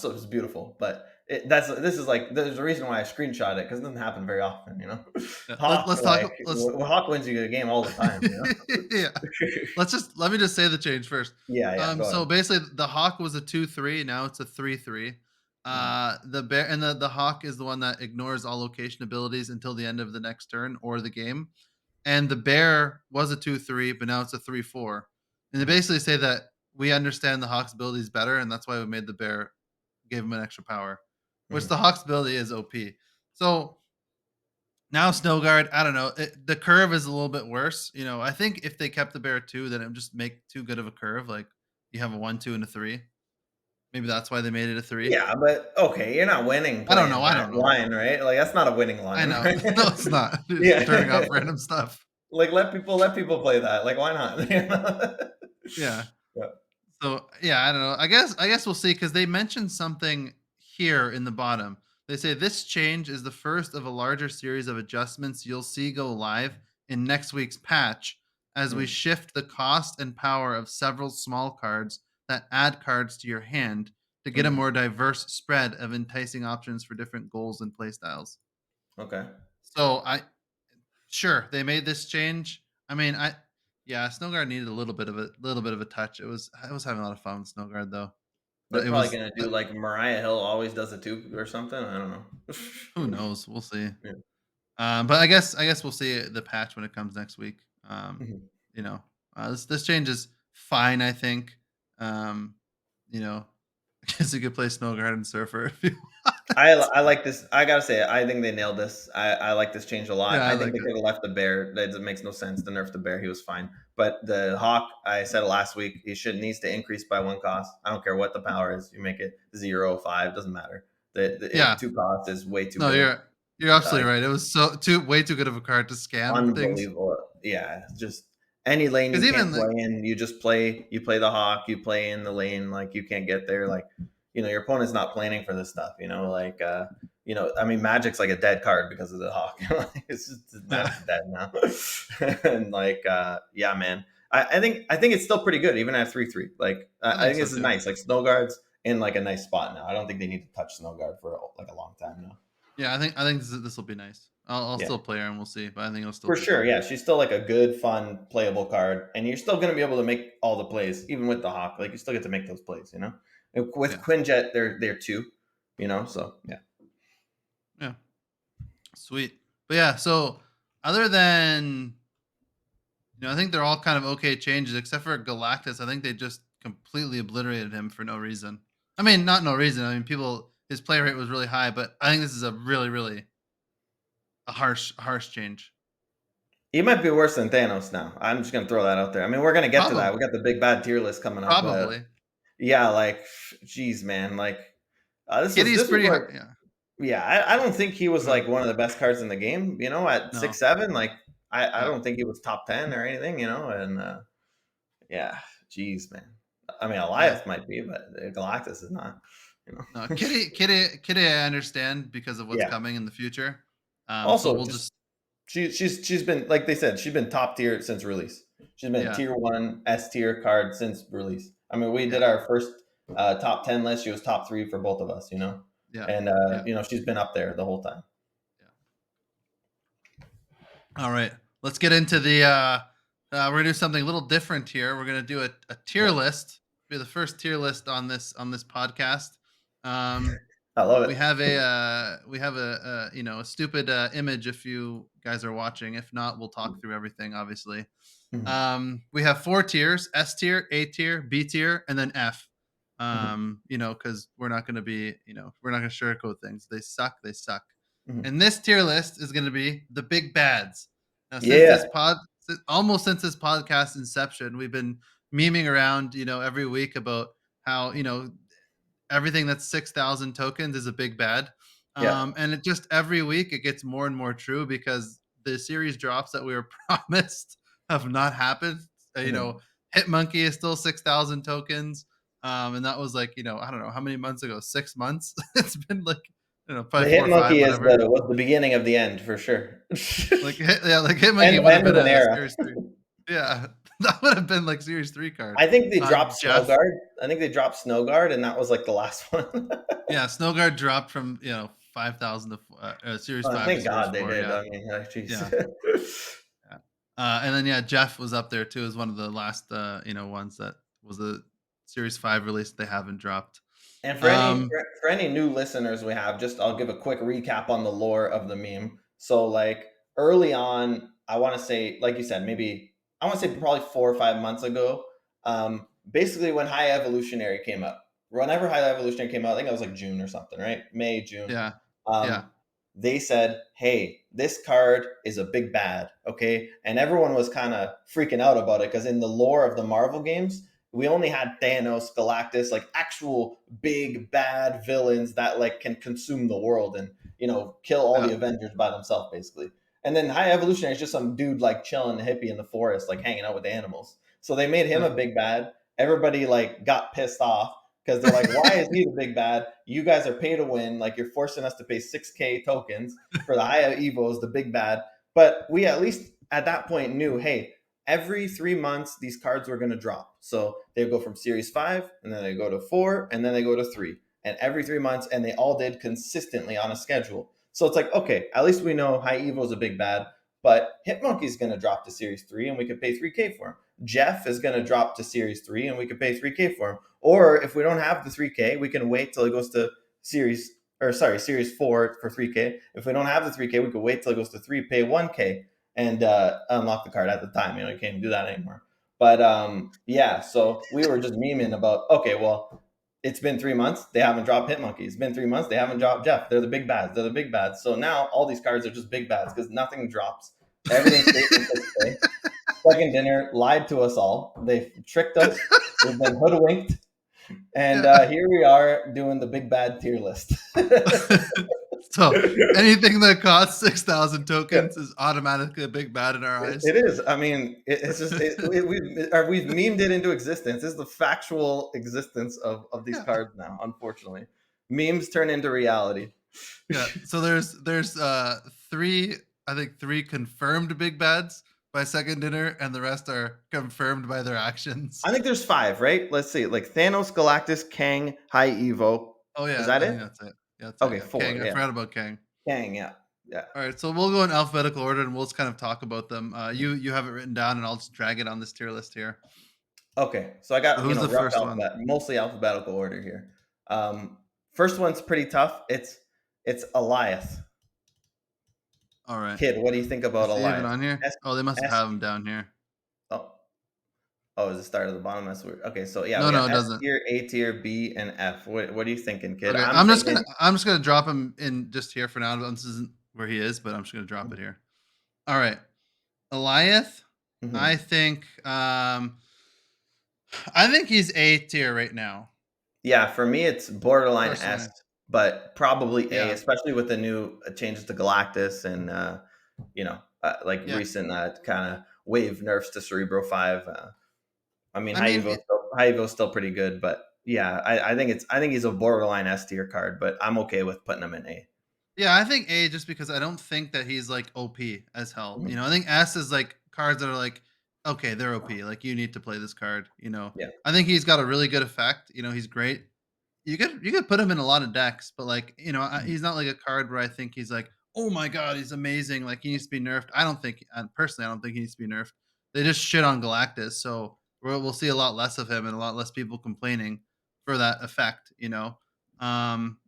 so it's beautiful. But this is like there's a reason why I screenshot it because it doesn't happen very often. Yeah, Hawk let's talk. Hawk wins you a game all the time. Yeah. Let me just say the change first. Yeah, yeah. Go So ahead. basically the hawk was a 2-3, now it's a 3-3. Mhm. The bear and the hawk is the one that ignores all location abilities until the end of the next turn or the game. And the bear was a 2-3, but now it's a 3-4. And they Mhm. basically say that we understand the hawk's abilities better, and that's why we made the bear gave him an extra power, which Mhm. the hawk's ability is OP. So now Snowguard, I don't know. The curve is a little bit worse. I think if they kept the bear 2, then it would just make too good of a curve. Like you have a 1, 2, and a 3. Maybe that's why they made it a 3. Yeah, but okay, you're not winning I don't know. playing I that don't know. line, right? Like that's not a winning I line, know. right? No, it's not. It's turning Yeah. off random stuff. Like let people play that. Like why not? Yeah. Yeah. So yeah, I don't know. I guess we'll see because they mentioned something here in the bottom. They say this change is the first of a larger series of adjustments you'll see go live in next week's patch as we Mm, shift the cost and power of several small cards that add cards to your hand to get a mhm. more diverse spread of enticing options for different goals and playstyles. Okay. So sure they made this change. I mean, yeah, Snowguard needed a little bit of a touch. I was having a lot of fun with Snowguard though. They're But it probably was gonna do like Mariah Hill always does a 2 or something. I don't know. who knows? We'll see. Yeah. But I guess we'll see the patch when it comes next week. Mhm. You know, this change is fine. I think. Um, you know, I guess you could play Snow Garden Surfer if you want. I like this. I gotta say, I think they nailed this. I like this change a lot. Yeah, I I think like they it. could have left the bear. That makes no sense to nerf the bear. He was fine. But the hawk, I said it last week. He should needs to increase by 1 cost. I don't care what the power is. You make it 0 5, doesn't matter. Yeah. 2 cost is way too No, good. you're absolutely Like right. It was way too good of a card to scam things. unbelievable. Yeah, just any lane Because you even can't like play in, you play the hawk, you play in the lane like you can't get there. Like, your opponent's not planning for this stuff, like I mean Magic's like a dead card because of the hawk. It's just yeah, Magic's dead now. And like yeah, man. I think it's still pretty good, even at 3-3. Like I I think think so this is too. nice. Like Snow Guard's in like a nice spot now. I don't think they need to touch Snow Guard for like a long time now. Yeah, I think this will be nice. I'll Yeah. still play her and we'll see, but I think it'll still For be sure, fun. yeah, she's still like a good, fun, playable card, and you're still going to be able to make all the plays, even with the hawk. Like you still get to make those plays, And with Yeah, Quinjet, they're two, So yeah. yeah, sweet. But yeah, so other than I think they're all kind of okay changes, except for Galactus. I think they just completely obliterated him for no reason. I mean, not no reason. I mean, his play rate was really high, but I think this is a really, really a harsh change. He might be worse than Thanos now. I'm just gonna throw that out there. I mean, we're gonna get to that. Probably, We got the big bad tier list coming up, but probably. yeah, like, geez, man, like, this was Kitty's pretty. like, Yeah. yeah, I don't think he was Go ahead. like one of the best cards in the game. At No. 6'7", like, I Yeah. don't think he was top 10 or anything. And yeah, geez, man. I mean, Yeah. Elias might be, but Galactus is not. No. Kitty. I understand because of what's Yeah. coming in the future. So Also, we'll just just. she's been, like they said, she's been top tier since release. She's been Yeah. tier 1 S tier card since release. I mean, we did Yeah. our first top 10 list. She was top 3 for both of us. Yeah. And Yeah. she's been up there the whole time. All right, let's get into the. We're gonna do something a little different here. We're gonna do a tier Yeah. list. Be the first tier list on this podcast. Um, I love we it. have a stupid image if you guys are watching. If not, we'll talk through everything. Obviously, Mhm. we have 4 tiers: S tier, A tier, B tier, and then F. Mhm. Because we're not going to be, we're not going to sugarcoat things. They suck. They suck. Mhm. And this tier list is going to be the big bads. Now, Yeah. almost since this podcast inception, we've been memeing around, every week about how, everything that's 6,000 tokens is a big bad. Yeah. And it just every week it gets more and more true because the series drops that we were promised have not happened. Mhm. Hit Monkey is still 6,000 tokens. And that was like, I don't know how many months ago, 6 months. It's been like, The probably four hit or five, monkey whatever. was the beginning of the end for sure. Like Hit Monkey And would have end of been an a era. series three. Yeah, that would have been like series three card. I think they dropped Jeff. Snowguard. I think they dropped Snowguard, and that was like the last one. Yeah, Snowguard dropped from 5,000 to series five to Thank series God they four. did. Yeah, I mean, jeez. yeah, yeah. And then Jeff was up there too as one of the last ones that was a series five release they haven't dropped. And Um, for any new listeners we have, just I'll give a quick recap on the lore of the meme. So like early on, I want to say, like you said, maybe I want to say probably 4 or 5 months ago. Basically when High Evolutionary came up, whenever High Evolutionary came out, I think it was like June or something, right? May, June. yeah, yeah, Um, they said, "Hey, this card is a big bad." Okay, and everyone was kind of freaking out about it because in the lore of the Marvel games, we only had Thanos, Galactus, like actual big bad villains that like can consume the world and kill all yeah, the Avengers by themselves, basically. And then High Evolutionary is just some dude like chilling hippie in the forest, like hanging out with the animals. So they made him yeah. a big bad. Everybody like got pissed off because they're like, "Why is he the big bad? You guys are pay to win. Like you're forcing us to pay 6K tokens for the High Evos, the big bad." But we at least at that point knew, hey, every 3 months these cards were going to drop. So they go from series 5 and then they go to 4 and then they go to 3, and every 3 months, and they all did consistently on a schedule. So it's like, okay, at least we know High Evo is a big bad, but Hitmonkey's going to drop to series 3 and we could pay 3K for him. Jeff is going to drop to series 3 and we could pay 3K for him. Or if we don't have the 3K, we can wait till it goes to series 4 for 3K. If we don't have the 3K, we could wait till it goes to 3, pay 1K, and unlock the card at the time. You can't do that anymore. But yeah, so we were just memeing about, okay, well, it's been 3 months. They haven't dropped Hitmonkey. It's been 3 months. They haven't dropped Jeff. They're the big bads. They're the big bads. So now all these cards are just big bads because nothing drops. Everything stays in 6K. Second Dinner lied to us all. They tricked us. We've been hoodwinked. And Yeah. here we are doing the big bad tier list. So anything that costs 6,000 tokens is automatically a big bad in our eyes. It is. I mean, it's just we've memed it into existence. This is the factual existence of these Yeah. cards now. Unfortunately, memes turn into reality. Yeah. So there's three, I think three confirmed big bads by Second Dinner, and the rest are confirmed by their actions. I think there's 5, right? Let's see. Like Thanos, Galactus, Kang, High Evo. Oh Is yeah, that I it? think that's it. Yeah, that's it. Okay, Yeah, 4. Kang. I Yeah, forgot about Kang. Kang. Yeah, yeah. All right, so we'll go in alphabetical order, and we'll just kind of talk about them. You have it written down, and I'll just drag it on this tier list here. Okay, so I So got who's the rough first one? alphabet, mostly alphabetical order here. First one's pretty tough. It's Elias. All right. Kid, what do you think about Is he even Elias? on here? S Oh, they must S have him down here. oh oh, is it start at the bottom? That's weird. Okay, so yeah, No, we no, got it S doesn't. tier, A tier, B, and F. What are you thinking, kid? Okay, I'm thinking. I'm just gonna drop him in just here for now. This isn't where he is, but I'm just gonna drop it here. All right, Elias. Mhm. I think I think he's A tier right now. Yeah, for me, it's borderline S, Personally, but probably A, yeah, especially with the new changes to Galactus and like yeah. recent kind of wave nerfs to Cerebro 5. I mean, I mean, High Evo's still pretty good, but yeah, I think he's a borderline S tier card, but I'm okay with putting him in A. yeah, I think A just because I don't think that he's like OP as hell. Mhm. I think S is like cards that are like, okay, they're OP. Like you need to play this card. Yeah. I think he's got a really good effect. He's great. You could put him in a lot of decks, but like Mhm. he's not like a card where I think he's like, oh my god, he's amazing. Like he needs to be nerfed. I don't think, personally, I don't think he needs to be nerfed. They just shit on Galactus, so we'll see a lot less of him and a lot less people complaining for that effect.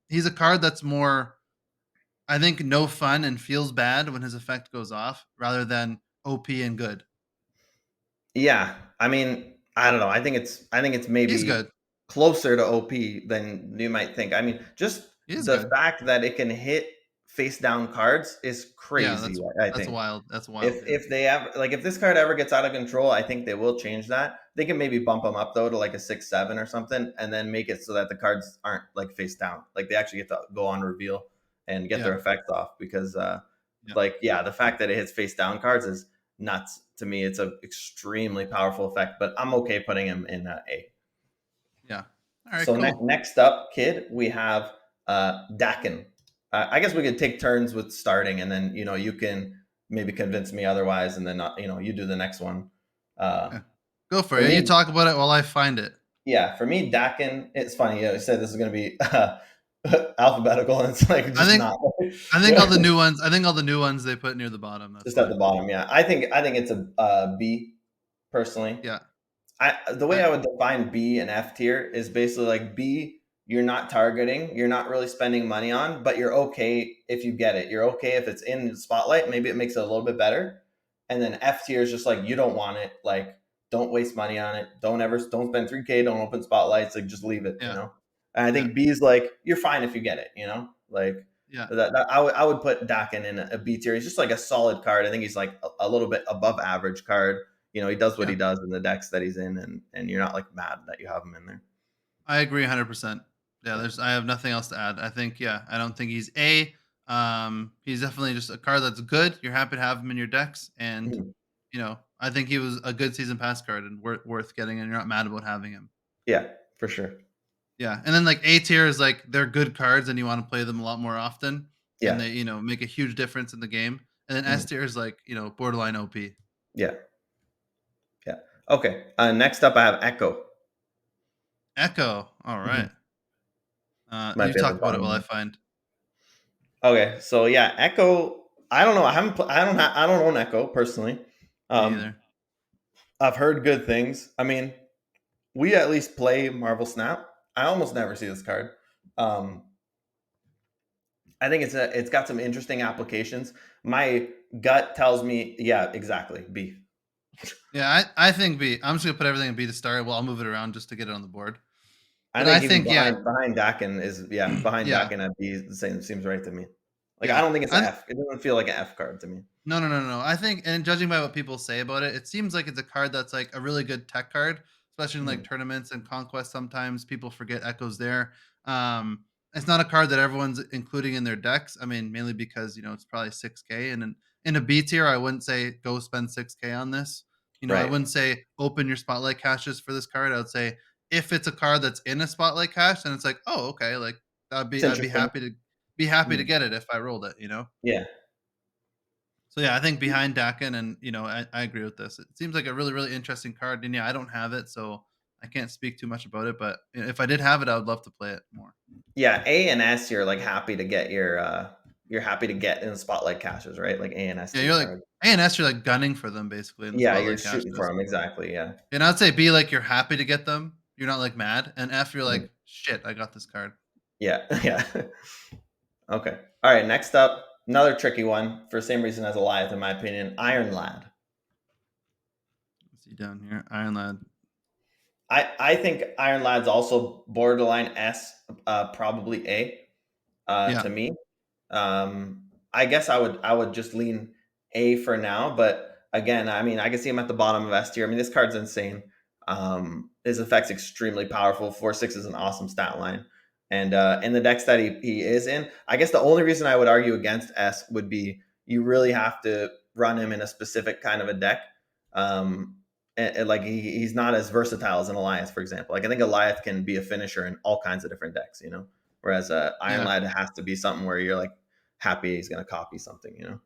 He's a card that's more, I think, no fun and feels bad when his effect goes off, rather than OP and good. Yeah, I mean, I don't know. I think it's He's maybe good. closer to OP than you might think. I mean, just He is the good. fact that it can hit face down cards is Yeah, crazy, I that's think. wild. That's wild. Yeah. If they ever like if this card ever gets out of control, I think they will change that. They can maybe bump them up though to like a 6/7 or something, and then make it so that the cards aren't like face down. Like they actually get to go on reveal and get their Yeah. effects off because Yeah. like yeah, the fact that it hits face down cards is nuts to me. It's an extremely powerful effect, but I'm okay putting him in A. Yeah. All right. So Cool. next up, kid, we have Dakin. I guess we could take turns with starting, and then you can maybe convince me otherwise, and then not, you do the next one. Uh, Yeah. Go for for it. You me, talk about it while I find it. yeah, for me, Dakin. It's funny. You said this is going to be alphabetical, and it's like I just think not. I think all the new ones. I think all the new ones they put near the bottom. That's Just at why. the bottom. Yeah, I think it's a B personally. Yeah. The way I I would define B and F tier is basically like B, you're not targeting, you're not really spending money on, but you're okay if you get it. You're okay if it's in the spotlight. Maybe it makes it a little bit better. And then F tier is just like you don't want it. Like don't waste money on it. Don't spend 3K. Don't open spotlights. Like just leave it. yeah. And I Yeah. think B is like you're fine if you get it. Like Yeah. I would put Dakin in a B tier. He's just like a solid card. I think he's like a little bit above average card. He does what Yeah. he does in the decks that he's in, and you're not like mad that you have him in there. I agree 100%. Yeah, Yeah. I have nothing else to add. I think, yeah, I don't think he's A. He's definitely just a card that's good. You're happy to have him in your decks, and Mhm. I think he was a good season pass card and worth getting, and you're not mad about having him. Yeah, for sure. Yeah, and then like A tier is like they're good cards and you want to play them a lot more often, and Yeah. they make a huge difference in the game. And then S Mhm. tier is like borderline OP. Yeah. Yeah. Okay. Next up, I have Echo. Echo, all right. Mhm. You Might be at the talk about it while I bottom. find. Okay, so yeah, Echo. I don't know. I haven't. I don't own Echo personally. Me Um, either. I've heard good things. I mean, we at least play Marvel Snap. I almost never see this card. Um, I think it's got some interesting applications. My gut tells me, yeah, exactly. B. Yeah, I think B. I'm just gonna put everything in B to start. Well, I'll move it around just to get it on the board. I But I think even think, yeah, behind Dakin is behind yeah, Dakin at B the same seems right to me. Like I yeah. don't think it's an I F. It doesn't feel like an F card to me. No, no, no, no. I think, and judging by what people say about it, it seems like it's a card that's like a really good tech card, especially in like Mhm. tournaments and conquest. Sometimes people forget Echoes there. Um, it's not a card that everyone's including in their decks. I mean, mainly because it's probably 6K, and in a B tier, I wouldn't say go spend 6K on this. I Right. wouldn't say open your spotlight caches for this card. I would say if it's a card that's in a spotlight cache, then it's like, oh, okay, like It's I'd interesting. be happy to Mhm. get it if I rolled it. Yeah. So yeah, I think behind Dakin, and I agree with this. It seems like a really, really interesting card. And yeah, I don't have it, so I can't speak too much about it. But if I did have it, I would love to play it more. Yeah. A and S, you're like happy to get you're happy to get in the spotlight caches, right? Like A and S Yeah, tier you're like card. A and S, you're like gunning for them basically in the Yeah, you're spotlight shooting for caches. them exactly. Yeah. And I'd say B, like you're happy to get them. You're not like mad. And F, you're Mhm. like shit. I got this card. Yeah. Yeah. Okay. All right. Next up. Another tricky one for the same reason as Eliath, in my opinion. Iron Lad. Let's see down here. Iron Lad. I think Iron Lad's also borderline S, probably A, Yeah. to me. I guess I would just lean A for now, but again, I mean, I can see him at the bottom of S tier. I mean, this card's insane. His effect's extremely powerful. 4/6 is an awesome stat line, and in the decks that he is in, I guess the only reason I would argue against S would be you really have to run him in a specific kind of a deck. Um, and like he's not as versatile as an Elias, for example. Like I think Elias can be a finisher in all kinds of different decks, you know. Whereas Iron Yeah. Lad has to be something where you're like happy he's gonna copy something, you know?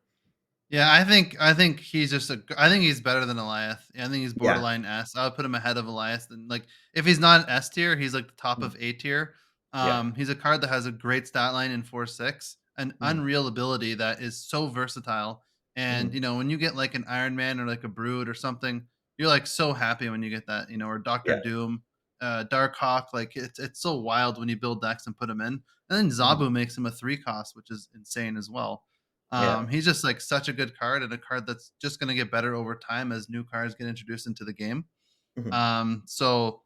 Yeah, I think he's just a. I think he's better than Eliath. Yeah, I think he's Yeah. borderline S. I would put him ahead of Eliath. And like, if he's not S tier, he's like the top Mhm. of A tier. Yeah. He's a card that has a great stat line in 4/6, an Mhm. unreal ability that is so versatile. And Mhm. you know, when you get like an Iron Man or like a Brood or something, you're like so happy when you get that. You know, or Doctor Yeah. Doom, Dark Hawk. Like it's so wild when you build decks and put him in. And then Mhm. Zabu makes him a 3 cost, which is insane as well. Yeah. He's just like such a good card and a card that's just going to get better over time as new cards get introduced into the game. Mhm. So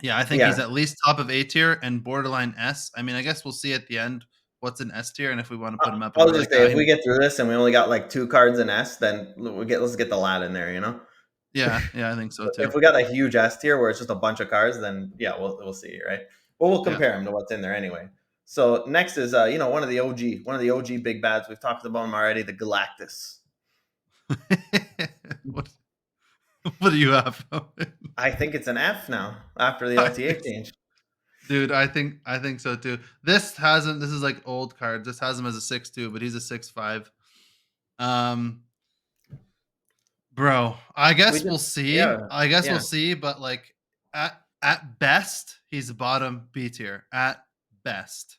yeah, I think he's Yeah. at least top of A tier and borderline S. I mean, I guess we'll see at the end what's in S tier and if we want to put him up I and was we're just like, say if we get through this and we only got like 2 cards in S, then let's get the lad in there, you know? yeah, I think so too. If we got a huge S tier where it's just a bunch of cards, then yeah, we'll see, right? But we'll Yeah. compare them to what's in there anyway. So next is one of the OG big bads. We've talked about him already, the Galactus. what what do you have? I think it's an F now after the OTA change. Dude, I think so too. This is like old cards. This has him as a 6-2, but he's a 6-5. Um Bro, I We guess just we'll see. yeah, I guess we'll yeah, see, but like at best, he's bottom B tier. At best.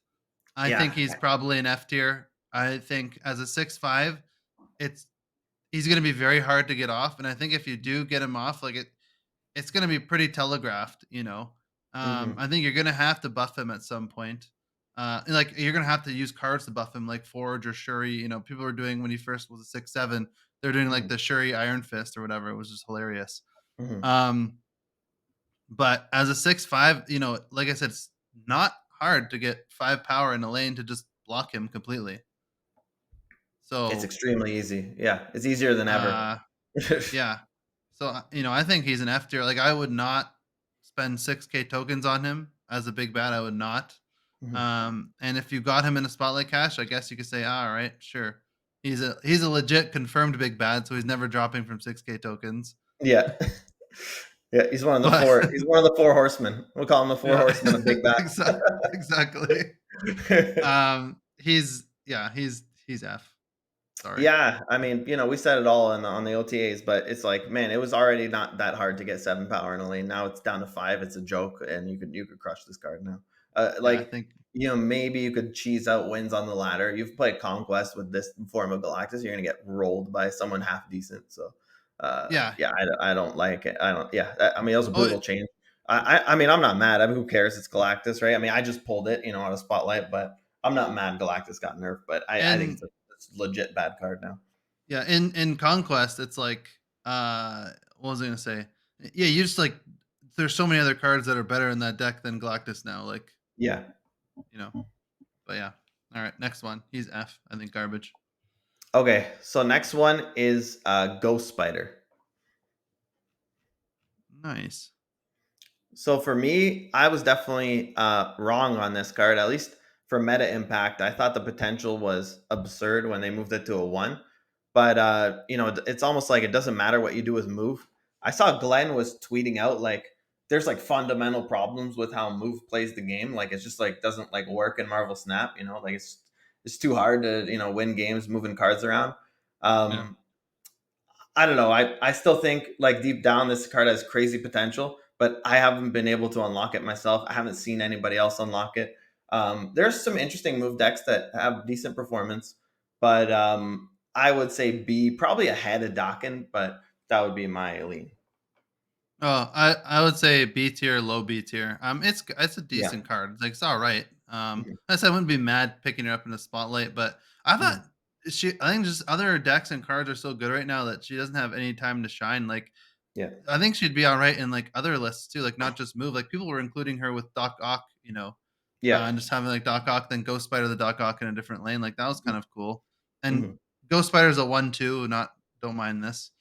I think yeah, he's probably an F tier. I think as a 6-5, it's he's gonna be very hard to get off. And I think if you do get him off, like it's gonna be pretty telegraphed, you know. mhm, I think you're gonna have to buff him at some point. Like you're gonna have to use cards to buff him, like Forge or Shuri. You know, people were doing when he first was a 6-7. They're doing like mhm, the Shuri Iron Fist or whatever. It was just hilarious. mhm. Um, but as a 6-5, you know, like I said, it's not hard to get 5 power in a lane to just block him completely. It's So, extremely easy. Yeah, it's easier than ever. uh, yeah. So, you know, I think he's an F tier. Like, I would not spend 6K tokens on him as a big bad. I would not. Mhm. And if you got him in a spotlight cache, I guess you could say, all right, sure. He's a legit confirmed big bad, so he's never dropping from 6K tokens. Yeah. Yeah, he's one of the But 4 he's one of the 4 horsemen. We'll call him the 4 yeah, horsemen of Big Bat. exactly. He's F. Sorry. Yeah, I mean, we said it all on the OTAs, but it's like, man, it was already not that hard to get 7 power in a lane. Now it's down to 5. It's a joke, and you could crush this card now. Yeah, I Like, think maybe you could cheese out wins on the ladder. You've played Conquest with this form of Galactus, you're gonna get rolled by someone half decent. So, yeah. yeah, I don't like it. I don't. Yeah, I mean, it was a Oh, brutal change. I mean, I'm not mad. I mean, who cares? It's Galactus, right? I mean, I just pulled it, out of Spotlight, but I'm not mad Galactus got nerfed. But I think and it's a legit bad card now. yeah, in Conquest, it's like what was I gonna say? Yeah, you just like there's so many other cards that are better in that deck than Galactus now. Like, Yeah. you know. But yeah. All right, next one. He's F. I think garbage. Okay. So next one is Ghost Spider. Nice. So for me, I was definitely wrong on this card. At least for meta impact, I thought the potential was absurd when they moved it to a 1. But it's almost like it doesn't matter what you do with move. I saw Glenn was tweeting out like there's like fundamental problems with how move plays the game. Like it's just like doesn't like work in Marvel Snap. Like it's too hard to win games moving cards around. Yeah. Um, I don't know. I still think like deep down this card has crazy potential, but I haven't been able to unlock it myself. I haven't seen anybody else unlock it. There's some interesting move decks that have decent performance, but I would say B probably ahead of Dokken, but that would be my lean. Oh, I would say B tier, low B tier. It's a Yeah. decent card. It's like it's all right. Mhm. I said I wouldn't be mad picking it up in the spotlight, but I thought Mhm. I think just other decks and cards are so good right now that she doesn't have any time to shine. Like, Yeah. I think she'd be all right in like other lists too, like not just move. Like people were including her with Doc Ock, Yeah. and just having like Doc Ock, then Ghost Spider the Doc Ock in a different lane. Like that was kind of cool. And Mm-hmm. Ghost Spider's a 1/2, not don't mind this.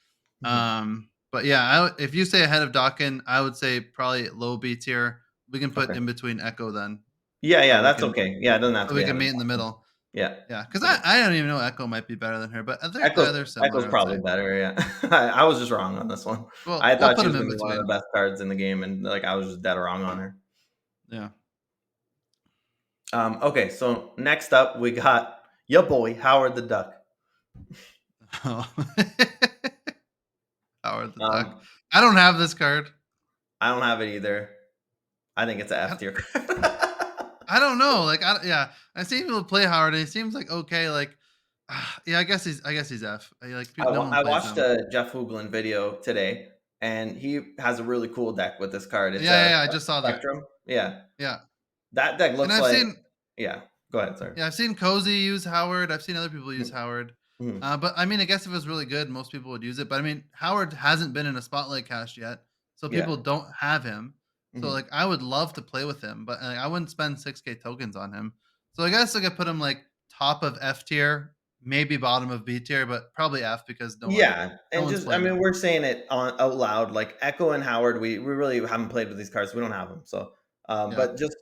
Mm-hmm. But yeah, if you say ahead of Dawkin, I would say probably low B tier. We can put Okay. in between Echo then, Yeah, so yeah, we that's can okay. Yeah, it doesn't have to so be we ahead can of meet in the Boston. middle. Yeah. Yeah, because Okay. I don't even know Echo might be better than her, but they're similar, Echo's I would probably say. better. Yeah, I was just wrong on this one. Well, I we'll thought put she them was in gonna be one of the between. best cards in the game, and like I was just dead wrong on her. Yeah. Okay, so next up we got your boy Howard the Duck. Oh. Howard the Duck. Um, I don't have this card. I don't have it either. I think it's a F I, tier. I don't know. Like, yeah, I see people play Howard, and he seems like okay. Like, yeah, I guess he's F. Like, no one I plays watched him. a Jeff Hooglin video today, and he has a really cool deck with this card. Yeah, It's yeah, a yeah. I just saw that. Spectrum. Yeah, Yeah, that deck and looks I've like. seen Yeah, go ahead. Sorry. Yeah, I've seen Cozy use Howard. I've seen other people use Howard. Mm-hmm. But I mean, I guess if it was really good, most people would use it. But I mean, Howard hasn't been in a spotlight cast yet, so Yeah. people don't have him. So Mm-hmm. like, I would love to play with him, but I wouldn't spend 6K tokens on him. So I guess I could put him like top of F tier, maybe bottom of B tier, but probably F because Yeah, no and one's just I playing mean him. we're saying it out loud. Like Echo and Howard, we really haven't played with these cards. We don't have them. So, Yeah, but just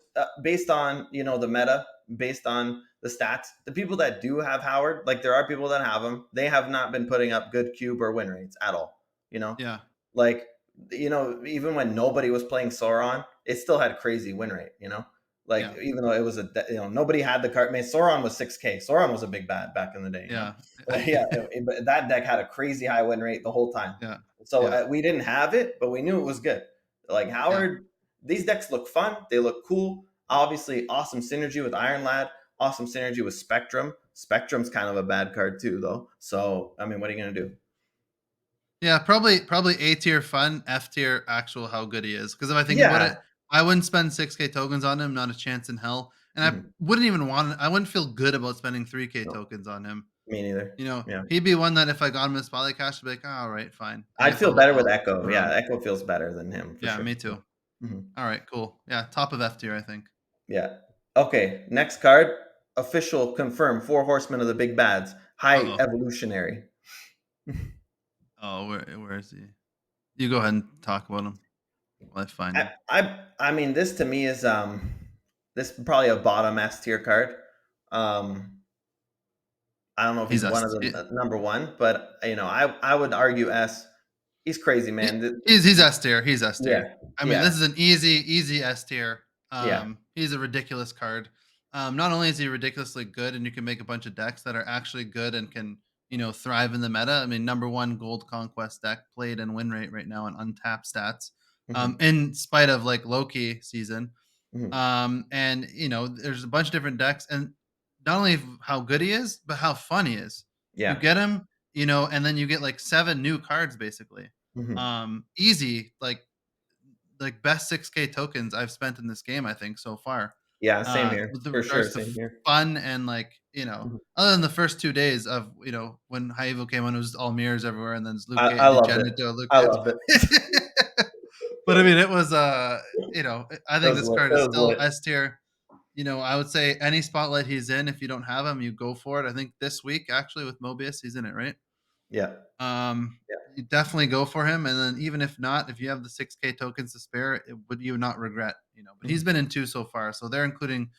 based on the meta, based on the stats, the people that do have Howard, like there are people that have him. They have not been putting up good cube or win rates at all. You know, yeah, like even when nobody was playing Sauron, it still had crazy win rate. Like yeah, even though it was nobody had the card. I mean, Sauron was 6K. Sauron was a big bad back in the day. yeah, Yeah, but that deck had a crazy high win rate the whole time. yeah, So yeah, we didn't have it, but we knew it was good. Like yeah. Howard, these decks look fun. They look cool. Obviously, awesome synergy with Iron Lad. Awesome synergy with Spectrum. Spectrum's kind of a bad card too, though. So I mean, what are you gonna do? Yeah, probably A tier fun, F tier actual how good he is. Because if I think about Yeah. it, I wouldn't spend 6K tokens on him, not a chance in hell. And Mhm. I wouldn't feel good about spending 3K No, tokens on him. me neither. Yeah. He'd be one that if I got him in Spotlight Cash, I'd be like, oh, all right, fine. I I'd guess feel better with I'll keep Echo. him Yeah, around. Echo feels better than him for Yeah, sure. me too. Mhm. All right, cool. Yeah, top of F tier, I think. Yeah. Okay. Next card. Official confirmed. Four Horsemen of the Big Bads. High Uh-oh. Evolutionary. Oh, where is he? You go ahead and talk about him while I find I, him. I mean, this to me is this is probably a bottom S tier card. Um, I don't know if He's he's one S. of the number one, but I would argue S. He's crazy, man. He's S tier. He's S tier. Yeah, I mean, yeah, this is an easy S tier. yeah, He's a ridiculous card. Not only is he ridiculously good, and you can make a bunch of decks that are actually good and can thrive in the meta. I mean, number one gold conquest deck played and win rate right now on untapped stats. hmm In spite of like Loki season. hmm And there's a bunch of different decks, and not only how good he is, but how fun he is. You yeah, get him, and then you get like 7 new cards basically. hmm Easy, like best 6K tokens I've spent in this game, I think so far. yeah. Same here, With the for sure. regards to Same here. fun and like Mhm. other than the first 2 days of when Haivo came on, it was all mirrors everywhere, and then it's Luke I Cage loved it. degenerate to Luke I Cage. loved it. But I mean, it was I It think was this lit. card It is was still lit. S tier. I would say any spotlight he's in, if you don't have him, you go for it. I think this week actually with Mobius, he's in it, right? Yeah, yeah. You definitely go for him, and then even if not, if you have the 6K tokens to spare, it would you would not regret. But he's Mhm. been in 2 so far, so they're including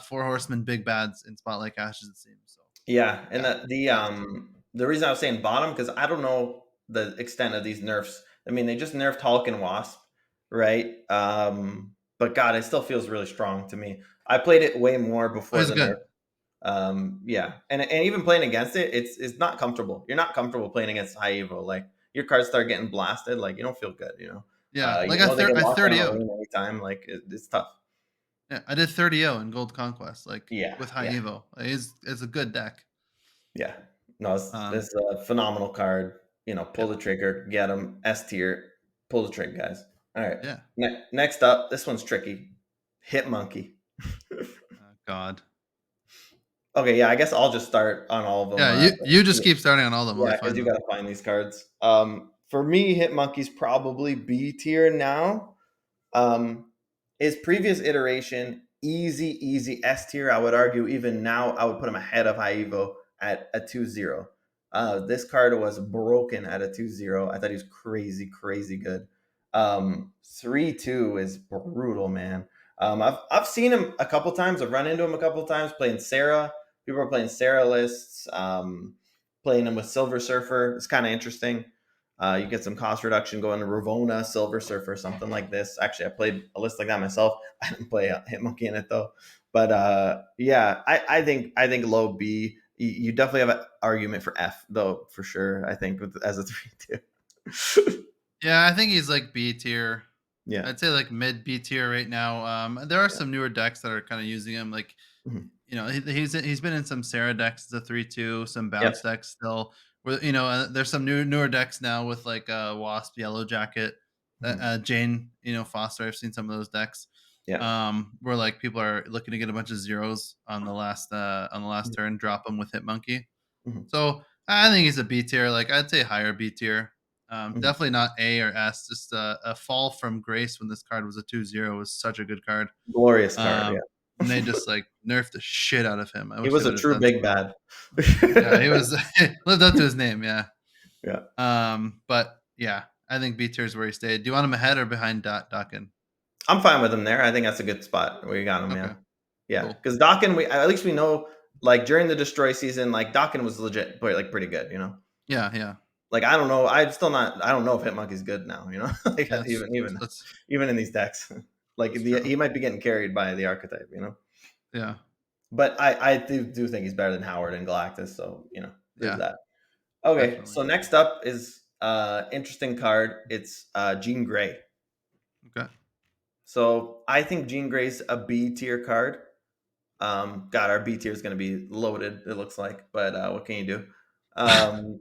Four Horsemen, Big Bads in Spotlight Ashes, it seems. So Yeah, and yeah, S tier. the reason I was saying bottom because I don't know the extent of these nerfs. I mean, they just nerfed Hulk and Wasp, right? But God, it still feels really strong to me. I played it way more Oh, before he's the nerf. good. Yeah, and even playing against it, it's not comfortable. You're not comfortable playing against high evo. Like your cards start getting blasted, like you don't feel good. Yeah, like They can I lock down 30 a0'd. lane anytime. Like it's tough. Yeah, I did 30-0 in Gold Conquest, like Yeah, with High yeah. Evo. It's a good deck. Yeah. No, Um, this is a phenomenal card. yeah, Pull the trigger, get them. S tier, pull the trigger, guys. All right. yeah. Next up, this one's tricky. Hit Monkey. God. Okay, yeah, I guess I'll just start on all of them. Yeah, you just keep starting on all of them while I Yeah, because find you them. gotta find these cards. For me, Hitmonkey's probably B tier now. Um, his previous iteration, easy S tier. I would argue even now I would put him ahead of High Evo at a 2-0. This card was broken at a 2-0. I thought he was crazy good. 3-2 is brutal, man. I've seen him a couple times. I've run into him a couple times playing Sarah. People are playing Sarah lists, playing him with Silver Surfer. It's kind of interesting. You get some cost reduction going to Ravona, Silver Surfer, something like this. Actually, I played a list like that myself. I didn't play Hitmonkey in it though. But yeah, I think low B. You definitely have an argument for F though, for sure. I think as a 3-2. Yeah, I think he's like B tier. Yeah, I'd say like mid B tier right now. There are yeah. some newer decks that are kind of using him. Like, Mhm. he's been in some Sarah decks as a 3-2, some Yep. bounce decks still. Where there's some newer decks now with like Wasp, Yellow Jacket, Mhm. Jane, Foster. I've seen some of those decks. Yeah. Where like people are looking to get a bunch of zeros on the last Mhm. turn, drop them with Hitmonkey. Mhm. So I think he's a B tier. Like I'd say higher B tier. Mhm. Definitely not A or S. Just a fall from grace when this card was a 2-0 was such a good card. Glorious card. Um, and they Yeah. just like nerfed the shit out of him. I He wish they was a would have true done big something. bad. Yeah, he was lived up to his name. Yeah. Yeah. But yeah, I think B tier is where he stayed. Do you want him ahead or behind Dawkin? I'm fine with him there. I think that's a good spot where you got him. Yeah. Okay, Yeah, cool. because Dawkin, we at least we know like during the destroy season, like Dawkin was legit, but like pretty good. Yeah, yeah, Like I don't know, I'm still not. I don't know if Hitmonkey's good now. Like yeah. even in these decks, like That's true. he might be getting carried by the archetype. Yeah, But I do think he's better than Howard and Galactus. So there's yeah, that. Okay, definitely. so next up is interesting card. It's Jean Grey. Okay. So I think Jean Grey's a B tier card. God, our B tier is going to be loaded. It looks like, but what can you do? Um,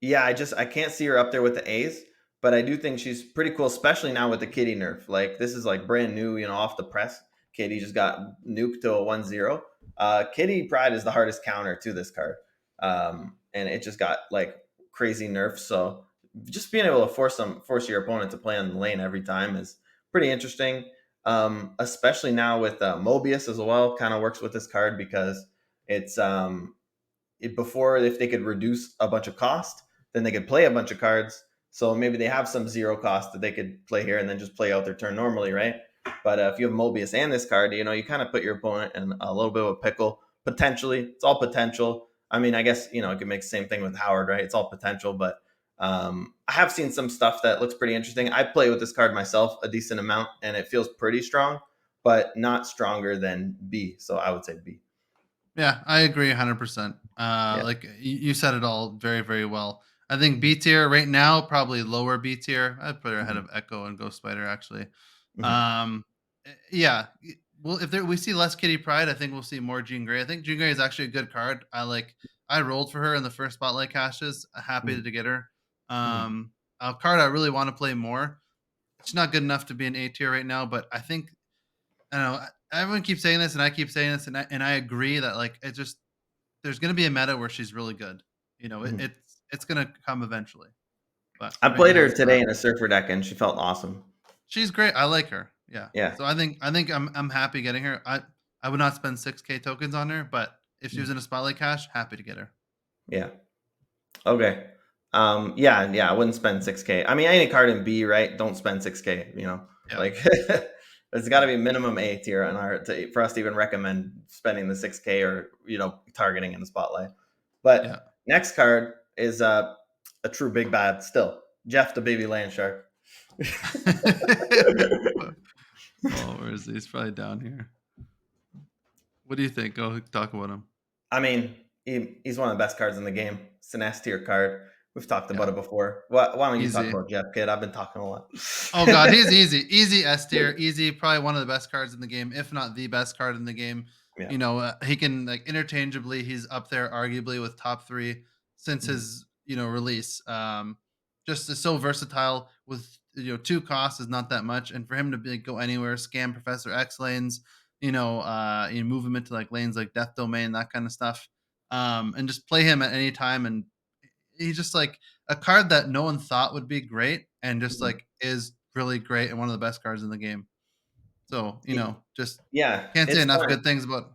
yeah, I can't see her up there with the A's, but I do think she's pretty cool, especially now with the Kitty nerf. Like this is like brand new, off the press. Kitty just got nuked to a 1-0. Kitty Pride is the hardest counter to this card, and it just got like crazy nerfs. So just being able to force your opponent to play on the lane every time is pretty interesting. Especially now with Mobius as well, kind of works with this card because it's before if they could reduce a bunch of cost, then they could play a bunch of cards. So maybe they have some zero cost that they could play here and then just play out their turn normally, right? But if you have Mobius and this card, you kind of put your opponent in a little bit of a pickle potentially. It's all potential. I mean, I guess you could make the same thing with Howard, right? It's all potential, but I have seen some stuff that looks pretty interesting. I play with this card myself a decent amount, and it feels pretty strong, but not stronger than B. So I would say B. Yeah, I agree 100%. Yeah. Like you said it all very, very well. I think B tier right now, probably lower B tier. I'd put her ahead Mhm. of Echo and Ghost Spider actually. Mhm. Um, yeah. Well, if we see less Kitty Pride, I think we'll see more Jean Grey. I think Jean Grey is actually a good card. I rolled for her in the first spotlight caches. Happy Mhm. to get her. Mhm. A card I really want to play more. She's not good enough to be an A tier right now, but I think I don't know. Everyone keeps saying this, and I keep saying this, and I agree that like it just there's gonna be a meta where she's really good. Mhm. It's gonna come eventually, but I right played now her it's not. today in a surfer deck, and she felt awesome. She's great. I like her. Yeah. Yeah. So I think I'm happy getting her. I would not spend 6K tokens on her, but if she Mhm. was in a spotlight cache, happy to get her. Yeah. Okay. Yeah. I wouldn't spend 6K. I mean, any card in B, right? Don't spend 6K. Yeah. Like there's got to Yeah. be minimum A tier on for us to even recommend spending the 6K or targeting in the spotlight. Yeah. But next card is a true big bad still. Jeff the baby land shark. Oh, where is he? He's probably down here. What do you think? Go talk about him. I mean, he's one of the best cards in the game. It's an S tier card. We've talked about Yeah. it before. Why don't you talk Easy. about Jeff, kid? I've been talking a lot. Oh god, he's easy. Easy S tier. Easy, probably one of the best cards in the game, if not the best card in the game. Yeah. He can like interchangeably. He's up there, arguably with top three since Mhm. his release. Just is so versatile. With two costs is not that much, and for him to go anywhere, scam Professor X lanes. you know, you move him into like lanes like Death Domain, that kind of stuff, and just play him at any time. And he's just like a card that no one thought would be great, and just Mhm. like is really great and one of the best cards in the game. So Y- just Yeah, can't say it's enough funny. good things about.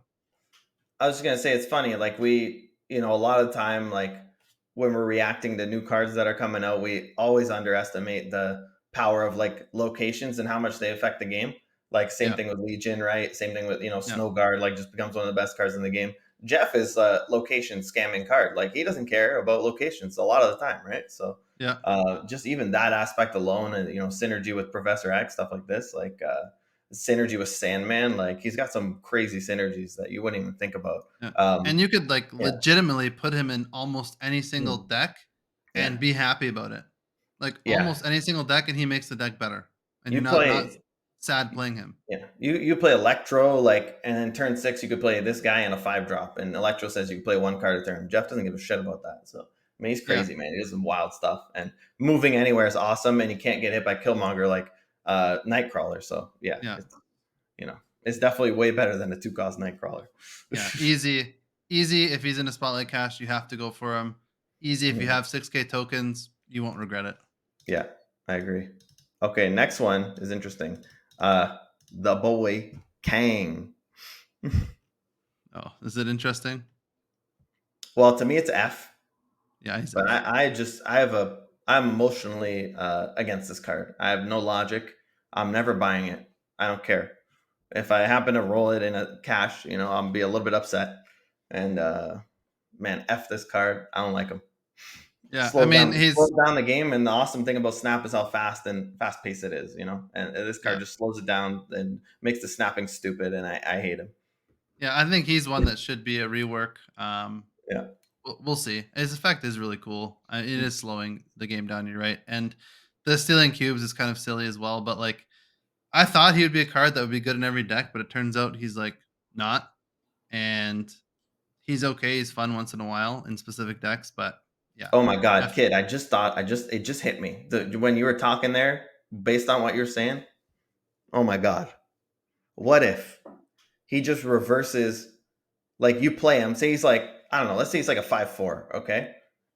I was just gonna say it's funny. Like a lot of time, like when we're reacting to new cards that are coming out, we always underestimate the power of like locations and how much they affect the game. Like same Yeah, thing with Legion, right? Same thing with yeah, Snow Guard. Like just becomes one of the best cards in the game. Jeff is a location scamming card. Like he doesn't care about locations a lot of the time, right? So yeah. just even that aspect alone, and synergy with Professor X, stuff like this, like synergy with Sandman. Like he's got some crazy synergies that you wouldn't even think about. Yeah. And Um, you could like yeah, legitimately put him in almost any single mm, deck yeah, and be happy about it. Like yeah. almost any single deck, and he makes the deck better. And You you're not play, sad playing him. yeah. You play Electro, like, and then turn 6 you could play this guy and a 5 drop, and Electro says you can play one card a turn. Jeff doesn't give a shit about that. So I mean, he's Yeah. crazy, man. He does some wild stuff, and moving anywhere is awesome, and you can't get hit by Killmonger like Nightcrawler. So yeah, Yeah. it's definitely way better than a 2 cost Nightcrawler. Yeah. Easy. Easy if he's in a spotlight cache, you have to go for him. Easy if you Mhm. have 6K tokens, you won't regret it. Yeah, I agree. Okay, next one is interesting. Uh, the boy Kang. Oh, is it interesting? Well, to me, it's F. Yeah, he's But F. I'm emotionally against this card. I have no logic. I'm never buying it. I don't care. If I happen to roll it in a cash, I'll be a little bit upset. And man, F this card. I don't like him. Yeah. I mean, Slows he's down the game. And the awesome thing about Snap is how fast paced it is. And this card yeah. just slows it down and makes the snapping stupid. And I hate him. Yeah, I think he's one that should be a rework. Yeah. We'll see. His effect is really cool. It is slowing the game down. You're right, and the stealing cubes is kind of silly as well. But like, I thought he would be a card that would be good in every deck, but it turns out he's like not, and he's okay. He's fun once in a while in specific decks, but yeah, Oh my God, F- kid! It just hit me when you were talking there, based on what you're saying. Oh my God, what if he just reverses? Like you play him, say he's like I don't know, let's say he's like a 5/4. Okay,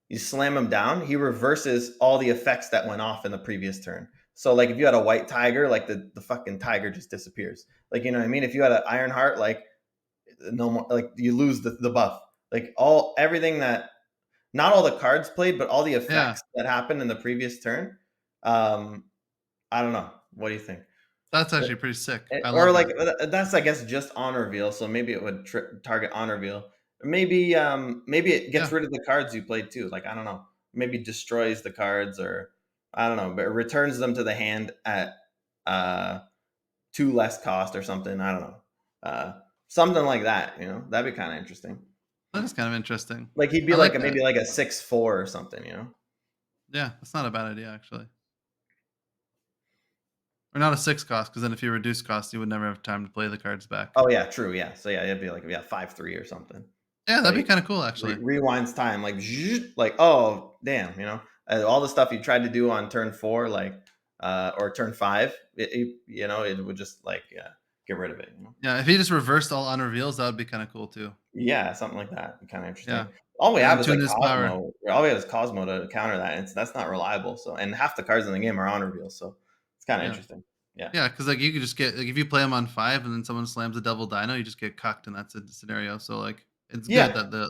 you slam him down, he reverses all the effects that went off in the previous turn. So like if you had a white tiger, like the fucking tiger just disappears. Like you know what I mean? If you had an iron heart, like no more, like you lose the buff. Like all everything that not all the cards played, but all the yeah, effects that happened in the previous turn. Um, I don't know. What do you think? that's actually pretty sick. I Or love like that. that's I guess just on reveal, so maybe it would target on reveal. Maybe it gets Yeah, rid of the cards you played too. Like I don't know. Maybe destroys the cards or I don't know, but it returns them to the hand at uh 2 less cost or something. I don't know. Uh, something like that. That'd be kind of interesting. that is kind of interesting. Like he'd be I like like that. maybe like a 6/4 or something. Yeah, that's not a bad idea actually. Or not a six cost, because then if you reduce cost, you would never have time to play the cards back. Oh yeah, true. Yeah. So yeah, it'd be like 5/3 or something. Yeah, that'd be Like kind of cool actually. rewinds time, like like oh damn, all the stuff you tried to do on turn 4, like or turn 5, it would just like get rid of it. Yeah, if he just reversed all unreveals, that would be kind of cool too. Yeah, something like that. Kind of interesting. Yeah, All we and have then is tune like his power. Cosmo. All we have is Cosmo to counter that. And that's not reliable. So and half the cards in the game are on reveal. So it's kind of Yeah, interesting. Yeah. yeah, because like you could just get like if you play him on 5 and then someone slams a double dino, you just get cucked, and that's a scenario. So like it's good Yeah. that the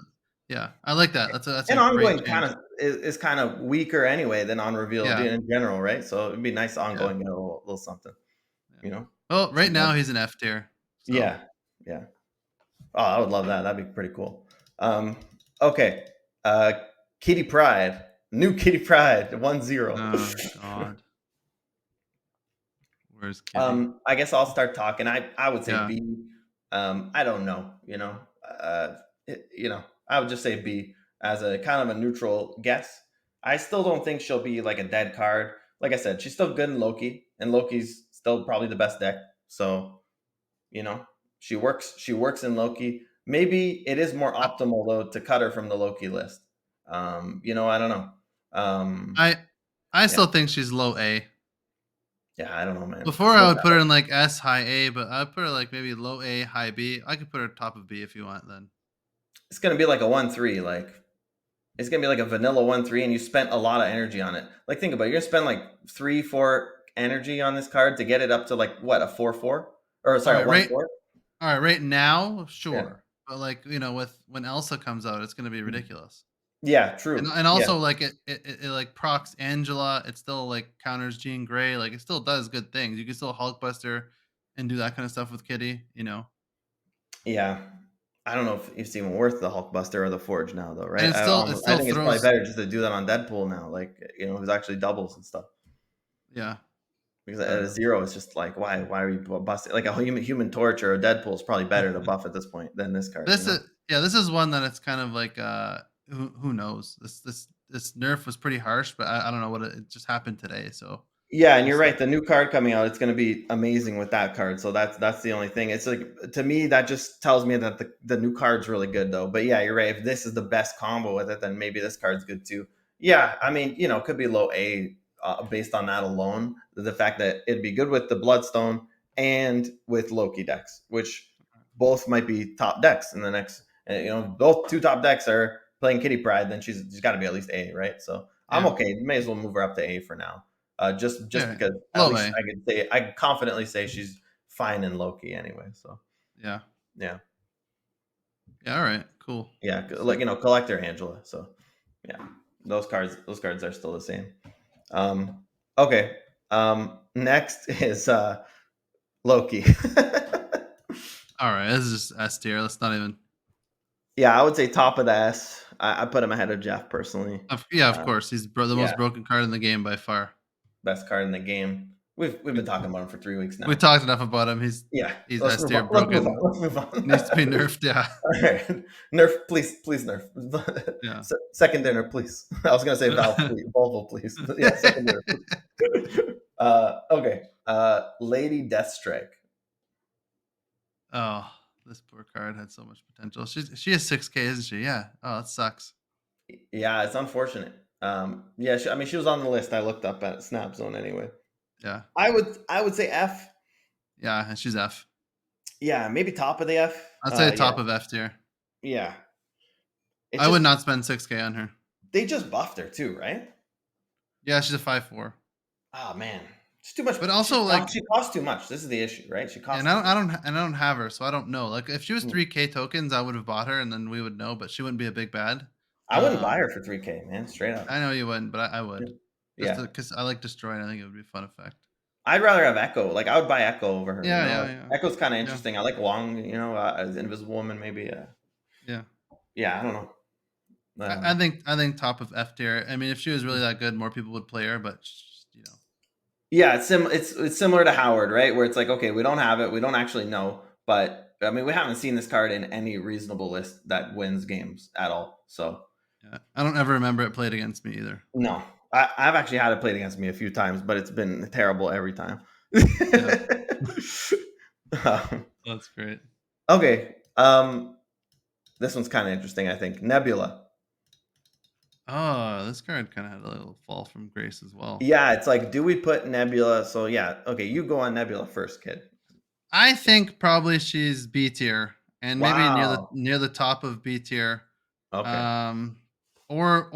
yeah, I like that. That's a And great ongoing kind change. of is kind of weaker anyway than on reveal Yeah, in general, right? So it'd be nice yeah, ongoing, get a little something, yeah. you know. Well, right Some now love. he's an F tier. So Yeah, yeah. Oh, I would love that. That'd be pretty cool. Um, okay. Uh, Kitty Pride, new Kitty Pride, 1-0. oh god, where's Kitty? I guess I'll start talking. I would say Yeah, B. I don't know. I would just say B as a kind of a neutral guess. I still don't think she'll be like a dead card. Like I said, she's still good in Loki, and Loki's still probably the best deck. So you know, she works. She works in Loki. Maybe it is more I optimal though to cut her from the Loki list. I don't know. I, I Yeah. still think she's low A. Yeah, I don't know, man. Before I would put her in like S high A, but I'd put her like maybe low A high B. I could put her top of B if you want. Then It's gonna be like a 1-3, like it's gonna be like a vanilla 1-3, and you spent a lot of energy on it. Like think about it, you're gonna spend like 3-4 energy on this card to get it up to like what, a 4-4, or all sorry, a right, 1-4. all right, right now, Yeah, sure, but like with when Elsa comes out, it's gonna be ridiculous. yeah, And true. and Yeah, also like it like procs Angela. It still like counters Jean Grey. Like it still does good things. You can still Hulkbuster and do that kind of stuff with Kitty. You know, yeah. I don't know if it's even worth the Hulkbuster or the Forge now, though, and right? it I still think it's probably throws. better just to do that on Deadpool now, like who's actually doubles and stuff. Yeah, Because at but a zero, it's just like why are you busting like a human torch or a Deadpool is probably better to buff at this point than this card, this is yeah, this is one that it's kind of like who knows. This nerf was pretty harsh, but I don't know what it just happened today. So Yeah, and we'll you're see. right. The new card coming out, it's going to be amazing with that card. So that's the only thing. It's like to me that just tells me that the new card's really good though. But yeah, you're right. If this is the best combo with it, then maybe this card's good too. Yeah, I mean, it could be low A based on that alone. The fact that it'd be good with the Bloodstone and with Loki decks, which both might be top decks in the next. Both two top decks are playing Kitty Pride. Then she's got to be at least A, right? So I'm Yeah, okay. May as well move her up to A for now. Just yeah, because at low least A. I can confidently say she's fine in Loki anyway. So Yeah, yeah, yeah. All right, cool. yeah, like Sick. collector Angela. So yeah, those cards are still the same. Okay. Next is Loki. All right, this is just S tier. Let's not even. Yeah, I would say top of the S. I put him ahead of Jeff personally. Yeah, of Uh, course. He's the yeah, most broken card in the game by far. best card in the game. We've We been talking about him for 3 weeks we now. talked enough about him. Yeah, He's let's S move tier, on. Let's move on. broken. Let's move on. Needs to be nerfed. Yeah, All right. Nerf, please nerf. yeah. Second dinner, please. I was gonna say Valve, please. Volvo, please. Yeah, second dinner, please. Okay. Lady Deathstrike. Oh, this poor card had so much potential. She is 6K, isn't she? Yeah. Oh, that sucks. Yeah, it's unfortunate. Yeah, I mean, she was on the list. I looked up at Snap Zone anyway. Yeah. I would say F. Yeah, and she's F. Yeah, maybe top of the F. I'd say Yeah, top of F tier. yeah. It's I would just not spend 6K on her. they just buffed her too, right? Yeah, she's a 5-4. Oh man, it's too much. But also like She costs too much. This is the issue, right? She and costs too much. I don't have her, so I don't know. Like if she was Hmm. 3K tokens, I would have bought her and then we would know, but she wouldn't be a big bad. I wouldn't buy her Um for 3K, man. Straight up. I know you wouldn't, but I Yeah. would. Just Yeah. because I like destroying, I think it would be a fun effect. I'd rather have Echo. Like I would buy Echo over her. Yeah, yeah, Like, yeah. Echo's kind of Yeah. interesting. I like Wong. As Invisible Woman, maybe. Yeah. Yeah, I don't know. I think top of F tier. I mean, if she was really that good, more people would play her. But Yeah, it's similar to Howard, right? Where it's like, okay, we don't have it, we don't actually know, but I mean, we haven't seen this card in any reasonable list that wins games at all. So yeah, I don't ever remember it played against me either. no, I've actually had it played against me a few times, but it's been terrible every time. Yeah, Um, that's great. okay, this one's kind of interesting. I think Nebula. Oh, this card kind of had a little fall from grace as well. Yeah, it's like, do we put Nebula? So yeah, okay, you go on Nebula first, kid. I think probably she's B tier and maybe Wow. near the top of B tier, Okay. um, or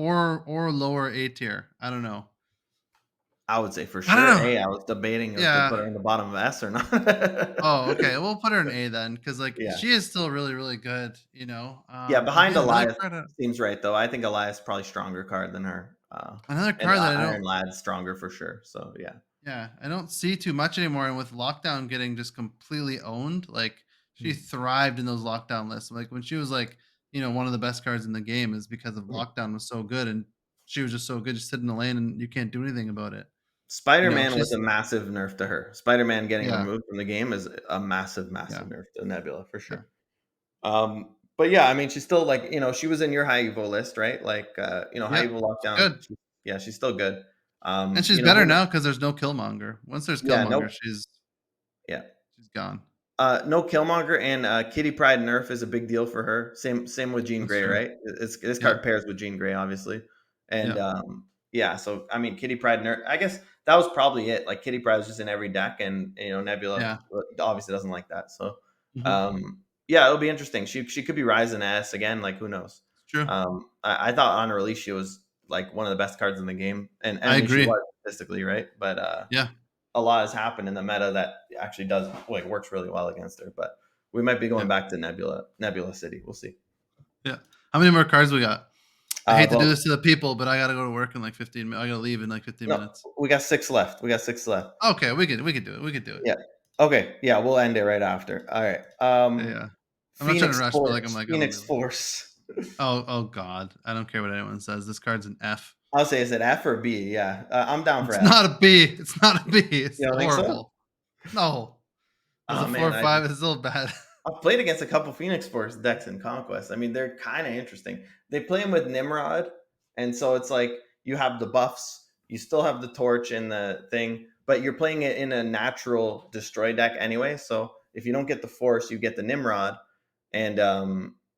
lower A tier. I don't know. I would say for I don't sure know. A. I was debating if to Yeah. put her in the bottom of S or not. Oh, okay. We'll put her in A then, because like Yeah. she is still really, really good. You know. Yeah, behind Another Elias card. seems right though. I think Elias is probably stronger card than her. Another And card that I don't. Iron Lad's stronger for sure. So yeah. Yeah, I don't see too much anymore. And with lockdown getting just completely owned, like she Hmm. thrived in those lockdown lists. Like when she was like, one of the best cards in the game is because of lockdown was so good and she was just so good, just sit in the lane and you can't do anything about it. Spider-Man was a She's massive nerf to her. Spider-Man getting yeah, removed from the game is a massive, yeah, massive nerf to Nebula for yeah, sure. But yeah, I mean, she's still like, she was in your high Evo list, right? Like, high yep. Evo She's lockdown. good, Yeah, she's still good. and she's better now because there's no Killmonger. Once there's Yeah, Killmonger, nope. she's Yeah. she's gone. No Killmonger and Kitty Pride nerf is a big deal for her. Same with Jean That's Grey, true. right? This Yep, card pairs with Jean Grey, obviously, and yep. yeah. So I mean, Kitty Pride nerf. I guess that was probably it. Like Kitty Pryde was just in every deck, and Nebula Yeah. obviously doesn't like that. So Hmm. yeah, it'll be interesting. She could be Ryzen S again. Like who knows? It's true. I thought on release she was like one of the best cards in the game, and I I mean she agree. was statistically right, but Yeah. a lot has happened in the meta that actually does like works really well against her. But we might be Yeah. going back to Nebula City. We'll see. Yeah. How many more cards we got? I hate to do Well, this to the people, but I gotta go to work in like 15 minutes. I gotta leave in like 15 no, minutes. we got 6 left. We got 6 left. Okay, we could do it. We could do it. Yeah. Okay. Yeah, we'll end it right after. All right. Yeah. I'm not trying to Phoenix rush, but like I'm Force. like I don't Phoenix really. Force. Oh God. I don't care what anyone says. This card's an F. I'll say, is it F or B? Yeah, I'm down for It's F. not a B. It's not a B. It's You don't think so? horrible. No. As Oh a man, 4/5, it's still bad. I've played against a couple Phoenix Force decks in Conquest. I mean, they're kind of interesting. They play them with Nimrod, and so it's like you have the buffs, you still have the torch and the thing, but you're playing it in a natural destroy deck anyway. So if you don't get the Force, you get the Nimrod, and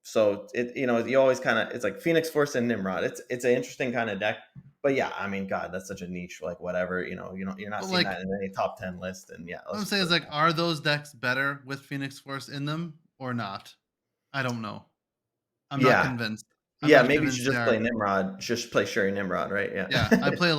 so you always kind of it's like Phoenix Force and Nimrod. It's an interesting kind of deck. But yeah, I mean, God, that's such a niche. Like whatever, you're not But seeing like that in any top 10 list. And yeah, what let's I'm just saying put is it like, are those decks better with Phoenix Force in them or not? I don't know. I'm not yeah. convinced. I'm Yeah, not maybe you should convinced they just play are. Nimrod. Just play Sherry Nimrod, right? Yeah. Yeah, I played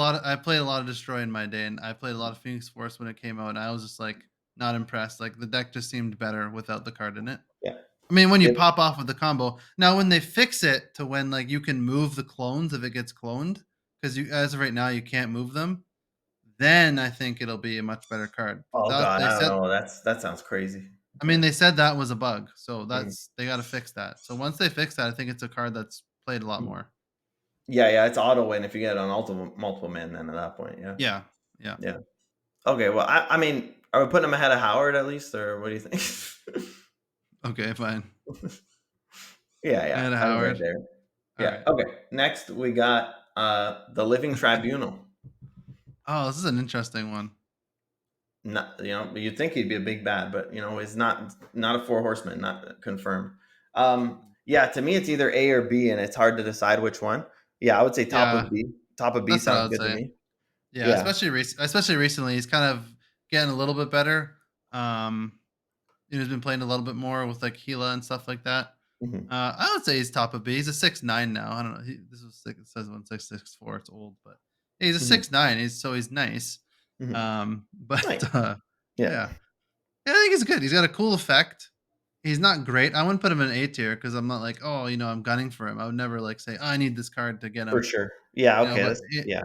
a lot of Destroy in my day, and I played a lot of Phoenix Force when it came out, and I was just like not impressed. Like the deck just seemed better without the card in it. Yeah. I mean, when you It, pop off with the combo. Now, when they fix it to when like you can move the clones if it gets cloned, because you as of right now you can't move them, then I think it'll be a much better card. oh That God, they I don't said. know. That sounds crazy. I mean, Yeah. they said that was a bug, so Mhm, that's they got to fix that. So once they fix that, I think it's a card that's played a lot mhm. more. Yeah, yeah, it's auto win if you get it on multiple man. Then at that point, yeah, Yeah, yeah. yeah. Okay, well, I mean, are we putting him ahead of Howard at least, or what do you think? Okay, fine. Yeah, yeah, And I was right Howard. there. All Yeah. right. Okay. Next, we got the Living Tribunal. Oh, this is an interesting one. Not, you'd think he'd be a big bad, but he's not a four horseman, not confirmed. Yeah, to me it's either A or B, and it's hard to decide which one. Yeah, I would say top Yeah, of B. Top of B that's what I sounds would good to say. me. Yeah, Yeah. especially recently, he's kind of getting a little bit better. Um, he's been playing a little bit more with like Gila and stuff like that. Hmm. I would say he's top of B. He's a 6'9" now. I don't know. This was six, it says 1664. It's old, but he's a Hmm. 6'9". He's nice. Hmm. But Nice. Yeah. yeah, I think he's good. He's got a cool effect. He's not great. I wouldn't put him in A tier because I'm not like, oh, I'm gunning for him. I would never like say, oh, I need this card to get For him. sure. Yeah. Okay. But Yeah.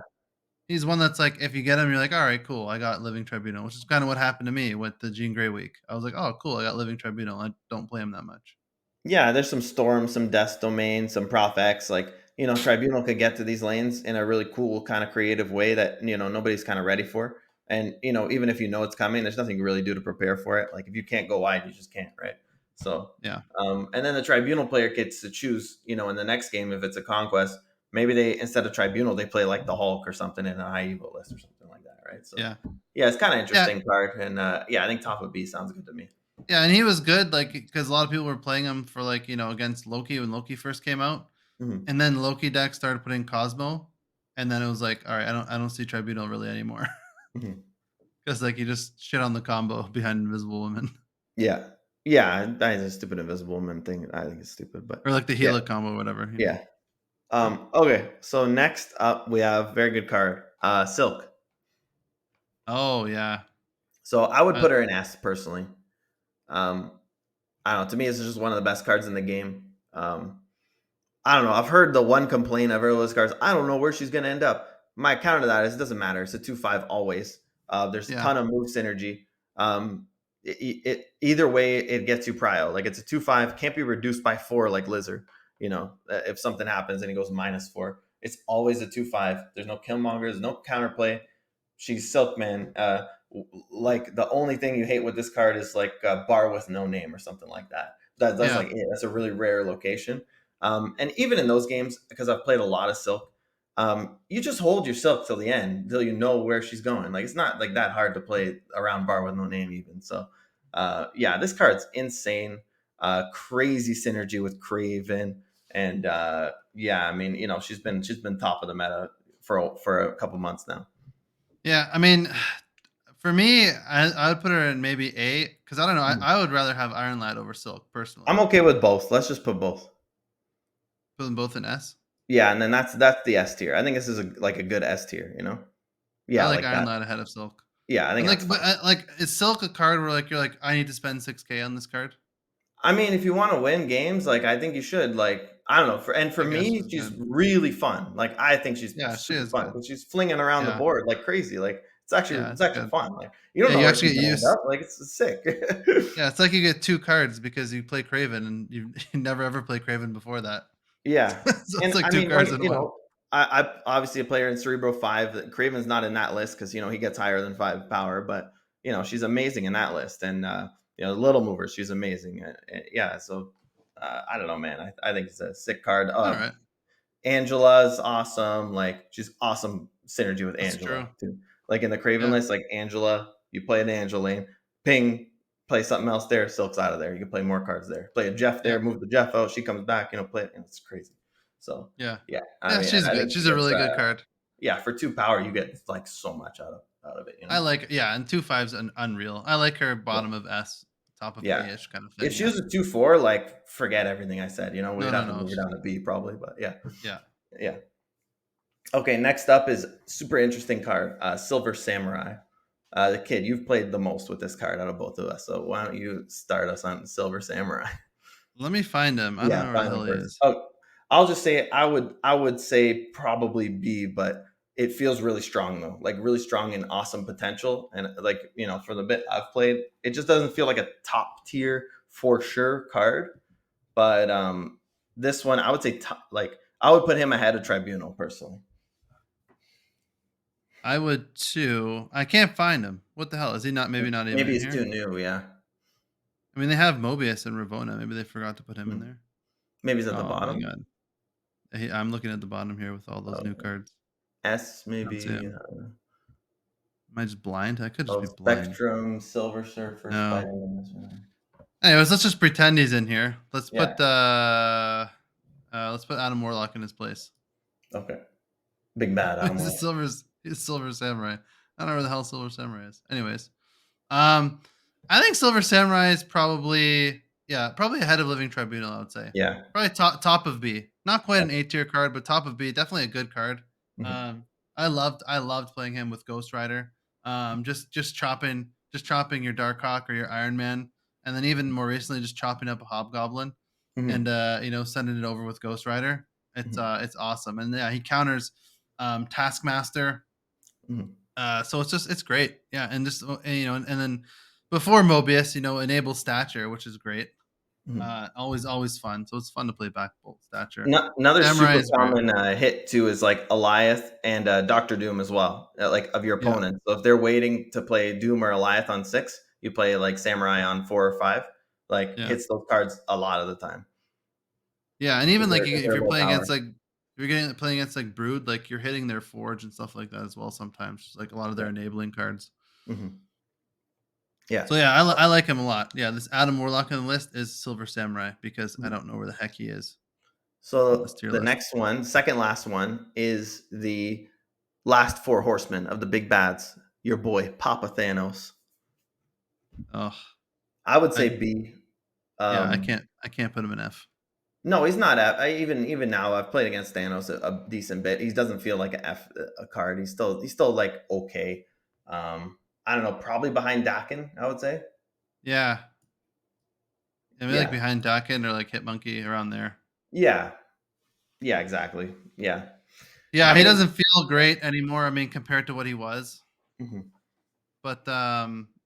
he's one that's like, if you get him, you're like, all right, cool. I got Living Tribunal, which is kind of what happened to me with the Jean Grey week. I was like, oh, cool. I got Living Tribunal. I don't play him that much. Yeah, there's some Storm, some Death Domain, some Prof X. Like, Tribunal could get to these lanes in a really cool, kind of creative way that, nobody's kind of ready for. And, even if it's coming, there's nothing you really do to prepare for it. Like, if you can't go wide, you just can't, right? So, Yeah. and then the Tribunal player gets to choose, in the next game, if it's a Conquest, maybe they, instead of Tribunal, they play like the Hulk or something in a high Evo list or something like that, right? So, Yeah. yeah, it's kind of Yeah. interesting card. And, yeah, I think top of B sounds good to me. Yeah. And he was good, like, because a lot of people were playing him for, like, against Loki when Loki first came out. Hmm. And then Loki deck started putting Cosmo. And then it was like, all right, I don't see Tribunal really anymore. Hmm. Because, like, you just shit on the combo behind Invisible Woman. Yeah. Yeah, that is a stupid Invisible Woman thing. I think it's stupid, but Or, like, the yeah, Gila combo, whatever. yeah. Yeah. Okay, so next up we have very good card, Silk. Oh, yeah. So I would Uh, put her in S personally. Um, I don't know. To me, this is just one of the best cards in the game. I don't know. I've heard the one complaint of those cards. I don't know where she's going to end up. My counter to that is it doesn't matter. It's a 2/5 always. There's a yeah. ton of move synergy. Either way, it gets you prio. Like it's a 2/5, can't be reduced by 4 like Lizard. If something happens and he goes -4, it's always a 2/5. There's no Killmonger. There's no counterplay. She's Silkman. Like the only thing you hate with this card is like a bar with no name or something like that. That's Yeah. like it. That's a really rare location. And even in those games, because I've played a lot of Silk, you just hold your Silk till the end, till you know where she's going. Like it's not like that hard to play around bar with no name even. So yeah, this card's insane. Crazy synergy with Craven. And yeah, I mean, she's been top of the meta for a couple months now. Yeah, I mean, for me, I would put her in maybe A because I don't know. Mhm. I would rather have Iron Lad over Silk personally. I'm okay with both. Let's just put both. Put them both in S. Yeah, and then that's the S tier. I think this is like a good S tier. I Yeah, like like Iron that. Lad ahead of Silk. Yeah, I And think that's like, but fine. like, is Silk a card where like you're like, I need to spend 6K on this card? I mean, if you want to win games, like I think you should. Like I don't know. For I guess me, she's she's good. really fun. Like I think she's Yeah, she super is fun good. because she's flinging around the Yeah, board like crazy. Like yeah, it's it's actually good. fun. Like you don't Yeah, know you where actually she's get gonna end use. up. Like it's sick. Yeah, it's like you get two cards because you play Craven and you, you never ever play Craven before that. Yeah, So it's and like I two mean, cards in one. I obviously a player in Cerebro 5. Craven's not in that list because he gets higher than 5 power, but she's amazing in that list, and Little Mover, she's amazing. Yeah, so I don't know, man. I think it's a sick card. All right, Angela's awesome. Like she's awesome synergy with that's Angela true. too. Like in the Craven Yeah, list, like Angela, you play an Angela lane, ping, play something else there, Silk's out of there. You can play more cards there. Play a Jeff yeah, there, move the Jeff out, she comes back, play it, and it's crazy. So yeah, yeah, I yeah. mean, She's I good. think She's she a gets really good card. yeah, for 2 power, you get like so much out of it. I like, yeah, and 2/5's unreal. I like her Yeah. bottom of S, top of Yeah. A-ish kind of If thing. she Yeah. was a 2/4, like forget everything I said. No, We'd no, have to no. move her She's down to good. B probably, but yeah. Yeah. Yeah. Okay, next up is super interesting card, Silver Samurai. TheKiD, you've played the most with this card out of both of us, so why don't you start us on Silver Samurai? Let me find him. I don't Yeah, know where the find them hell he first. is. Oh, I'll just say I would say probably B, but it feels really strong though, like really strong and awesome potential. And like for the bit I've played, it just doesn't feel like a top tier for sure card. But this one I would say top, like I would put him ahead of Tribunal personally. I would too. I can't find him. What the hell? Is he not maybe not even Maybe in it's here? too new, yeah. I mean, they have Mobius and Ravona. Maybe they forgot to put him in Hmm. there. Maybe it's at the Oh my bottom. god. I'm looking at the bottom here with all those new Okay. cards. S I don't see maybe. him. Am I just blind? I could just Oh, be blind. Spectrum, Silver Surfer, No. Spider Man. Anyways, let's just pretend he's in here. Yeah. Let's put Adam Warlock in his place. Okay. Big bad He's a animal. Silver Samurai. I don't know where the hell Silver Samurai is. Anyways, um, I think Silver Samurai is probably ahead of Living Tribunal. I would say Yeah. probably top of B. Not quite an Okay. A tier card, but top of B. Definitely a good card. Mhm. I loved playing him with Ghost Rider. Just chopping your Darkhawk or your Iron Man, and then even more recently, just chopping up a Hobgoblin and Mhm. sending it over with Ghost Rider. Mhm. It's awesome, and yeah, he counters Taskmaster. Mhm. So it's great, yeah, and just and then before Mobius, enable stature, which is great. Mhm. Always fun. So it's fun to play back bolt stature. Another Samurai super is great. common hit too is like Eliath and Doctor Doom as well, like of your Yeah, opponent. So if they're waiting to play Doom or Eliath on 6, you play like Samurai on 4 or 5. Like yeah, hits those cards a lot of the time yeah, and even like because if they're you're low playing power. against like if you're getting playing against like Brood, like you're hitting their forge and stuff like that as well. Sometimes just like a lot of Yeah. their enabling cards. Hmm. Yeah. So yeah, I like him a lot. Yeah, this Adam Warlock on the list is Silver Samurai because I Mhm. don't know where the heck he is on this So tier the list. next one, second last one, is the last four horsemen of the big bads. Your boy Papa Thanos. Oh, I would say I B. yeah, Um, I can't put him in F. no, he's not F. Even now, I've played against Thanos a decent bit. He doesn't feel like a F a card. He's still like okay. I don't know, probably behind Dakin. I would say. Yeah, maybe like Yeah, behind Dakin or like Hitmonkey around there. yeah, yeah, exactly. Yeah, Yeah, I he mean, doesn't feel great anymore. I mean, compared to what he was. mhm. But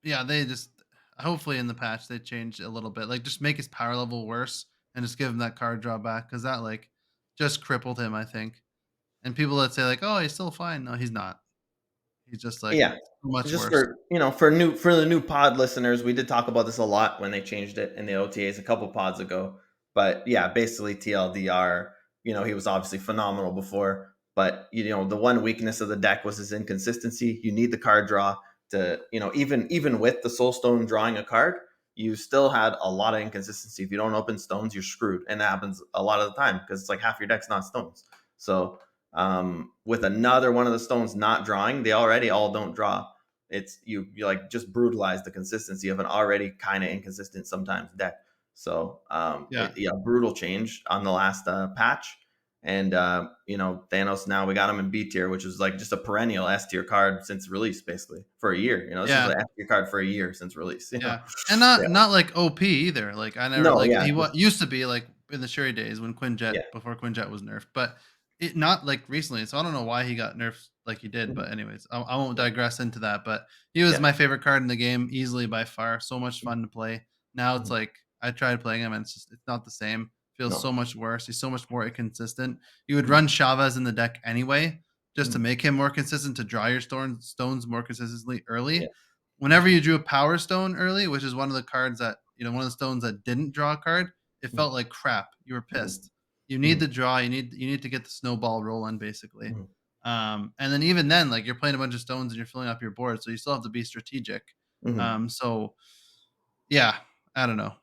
yeah, they just hopefully in the patch they change a little bit. Like just make his power level worse and just give him that card drawback because that like just crippled him, I think. And people that say like, oh, he's still fine. No, he's not. He's just like Yeah. much Just worse. for the new pod listeners, we did talk about this a lot when they changed it in the OTAs a couple pods ago. But yeah, basically TLDR, he was obviously phenomenal before, but the one weakness of the deck was his inconsistency. You need the card draw to, even with the Soulstone drawing a card, you still had a lot of inconsistency. If you don't open stones, you're screwed. And that happens a lot of the time because it's like half your deck's not stones. So with another one of the stones not drawing, they already all don't draw. It's you like just brutalize the consistency of an already kind of inconsistent sometimes deck. So Yeah. brutal change on the last patch. And Thanos, now we got him in B tier, which is like just a perennial S tier card since release, basically for a year. This is Yeah. an S tier card for a year since release. Yeah. And Yeah. not like OP either. Like I never No, like yeah, he just, used to be like in the Sherry days when yeah. before Quinjet was nerfed, but it not like recently. So I don't know why he got nerfed like he did. Mhm. But anyways, I won't digress into that. But he was Yeah. my favorite card in the game, easily by far. So much Mhm. fun to play. Now it's Mhm. like I tried playing him and it's not the same. Feels so No. much worse. He's so much more inconsistent. You would Mhm. run Chavez in the deck anyway, just to Mhm. make him more consistent, to draw your stones more consistently Yeah. early. Whenever you drew a Power Stone early, which is one of the cards that one of the stones that didn't draw a card, it Mhm. felt like crap. You were Mhm. pissed. You need Mhm. the draw. You need to get the snowball rolling basically. Mhm. And then even then, like you're playing a bunch of stones and you're filling up your board, so you still have to be strategic. Mhm. So yeah, I don't know.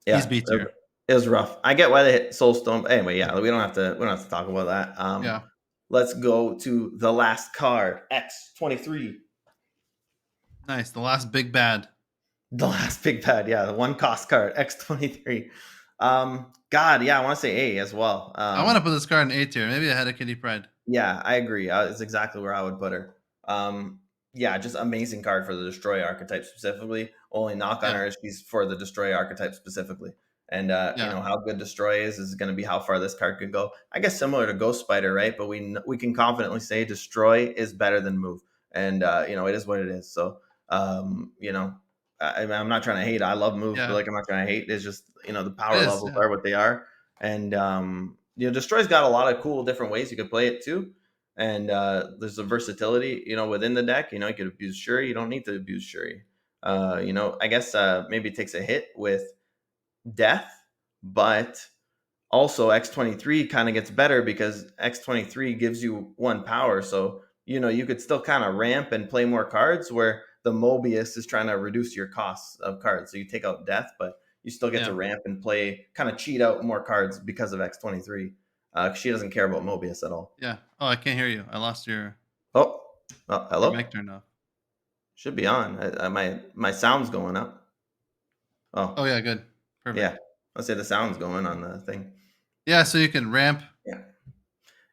He's Yeah, B tier. it was rough. I get why they hit Soulstone. Anyway, yeah, we don't have to talk about that. Yeah, Let's go to the last card, X-23. nice. The last big bad. The last big bad, yeah, the one cost card, X-23. God, yeah, I want to say A as well. I want to put this card in A tier, maybe ahead of Kitty Pride. Yeah, I agree. It's exactly where I would put her. Yeah, just amazing card for the Destroy archetype specifically. Only knock on Yeah, her is she's for the Destroy archetype specifically. And yeah, how good Destroy is going to be how far this card could go. I guess similar to Ghost Spider, right? But we can confidently say Destroy is better than Move, and it is what it is. So I'm not trying to hate. I love Move, but yeah. like I'm not trying to hate. It's just the It power is. levels Yeah, are what they are, and Destroy's got a lot of cool different ways you could play it too. And there's a versatility, within the deck. You could abuse Shuri. You don't need to abuse Shuri. I guess maybe it takes a hit with death, but also X-23 kind of gets better because X-23 gives you one power. So, you could still kind of ramp and play more cards where the Mobius is trying to reduce your costs of cards. So you take out death, but you still get to yeah, ramp and play, kind of cheat out more cards because of X-23. She doesn't care about Mobius at all. yeah. Oh, I can't hear you. I lost Oh, your mic hello? turned off. Should be on. My sound's going up. Oh Oh, yeah, good, yeah. perfect. Let's say the sound's going on the thing. Yeah, so you can ramp Yeah.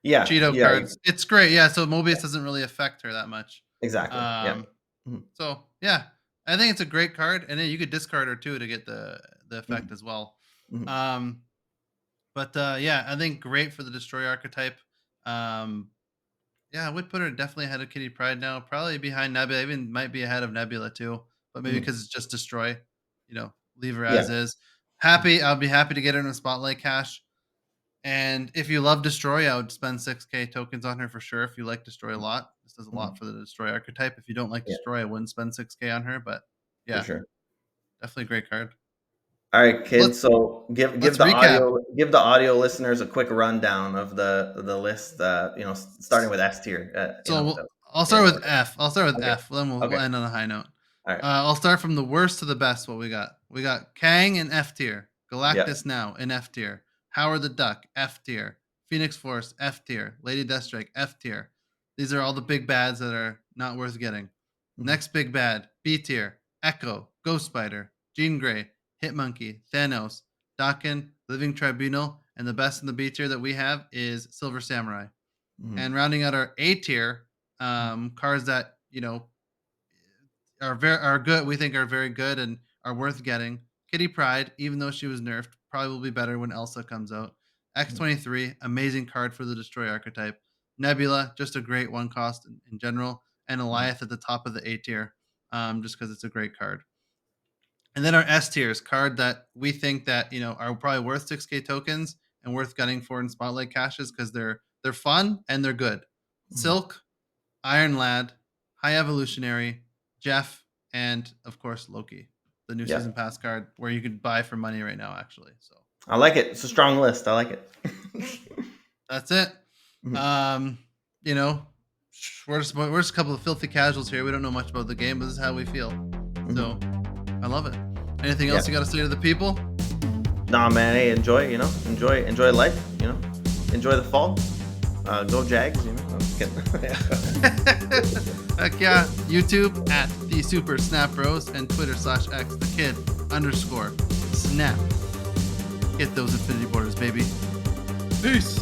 Yeah. Cheeto Yeah. cards. It's great. Yeah, so Mobius doesn't really affect her that much. Exactly. Yeah. Um, Mhm. so yeah, I think it's a great card, and then you could discard her too to get the effect Mhm. as well. Mhm. Um, but yeah, I think great for the destroy archetype. Um, yeah, I would put her definitely ahead of Kitty Pride now. Probably behind Nebula, even might be ahead of Nebula too. But maybe Mhm. because it's just destroy, leave her Yeah. as is. Mhm. I'll be happy to get her in a spotlight cache. And if you love Destroy, I would spend 6K tokens on her for sure. If you like Destroy a lot, this does a lot Mhm. for the Destroy archetype. If you don't like Yeah, Destroy, I wouldn't spend 6K on her. But for yeah, sure. definitely a great card. All right, Let's kids. So let's recap. give the audio listeners a quick rundown of the list. Starting with S tier. I'll In start with order. F. I'll start with Okay. F. Then we'll Okay. end on a high note. All right. I'll start from the worst to the best. What we got? We got Kang in F tier, Yep. Galactus now in F tier, Howard the Duck F tier, Phoenix Force F tier, Lady Deathstrike F tier. These are all the big bads that are not worth getting. Mhm. Next big bad B tier: Echo, Ghost Spider, Jean Grey, Hitmonkey, Thanos, Dakin, Living Tribunal, and the best in the B tier that we have is Silver Samurai. Mhm. And rounding out our A tier, cards that are good. We think are very good and are worth getting. Kitty Pride, even though she was nerfed, probably will be better when Elsa comes out. Mhm. X-23, amazing card for the Destroy archetype. Nebula, just a great one cost in general, and Mhm. Eliath at the top of the A tier, just because it's a great card. And then our S tiers, card that we think that are probably worth 6K tokens and worth getting for in spotlight caches because they're fun and they're good. Mhm. Silk, Iron Lad, High Evolutionary, Jeff, and of course Loki, the new Yeah. season pass card where you could buy for money right now, actually. So I like it. It's a strong list. I like it. that's it. Mhm. Um, you know, we're just a couple of filthy casuals here. We don't know much about the game, but this is how we feel. So Mhm. I love it. Anything Yeah. else you got to say to the people? Nah, man. Hey, enjoy. Enjoy life. Enjoy the fall. Go Jags, you know. I'm just kidding. Heck yeah. YouTube at the Super Snap Bros and Twitter /X TheKiD_snap. Get those infinity borders, baby. Peace.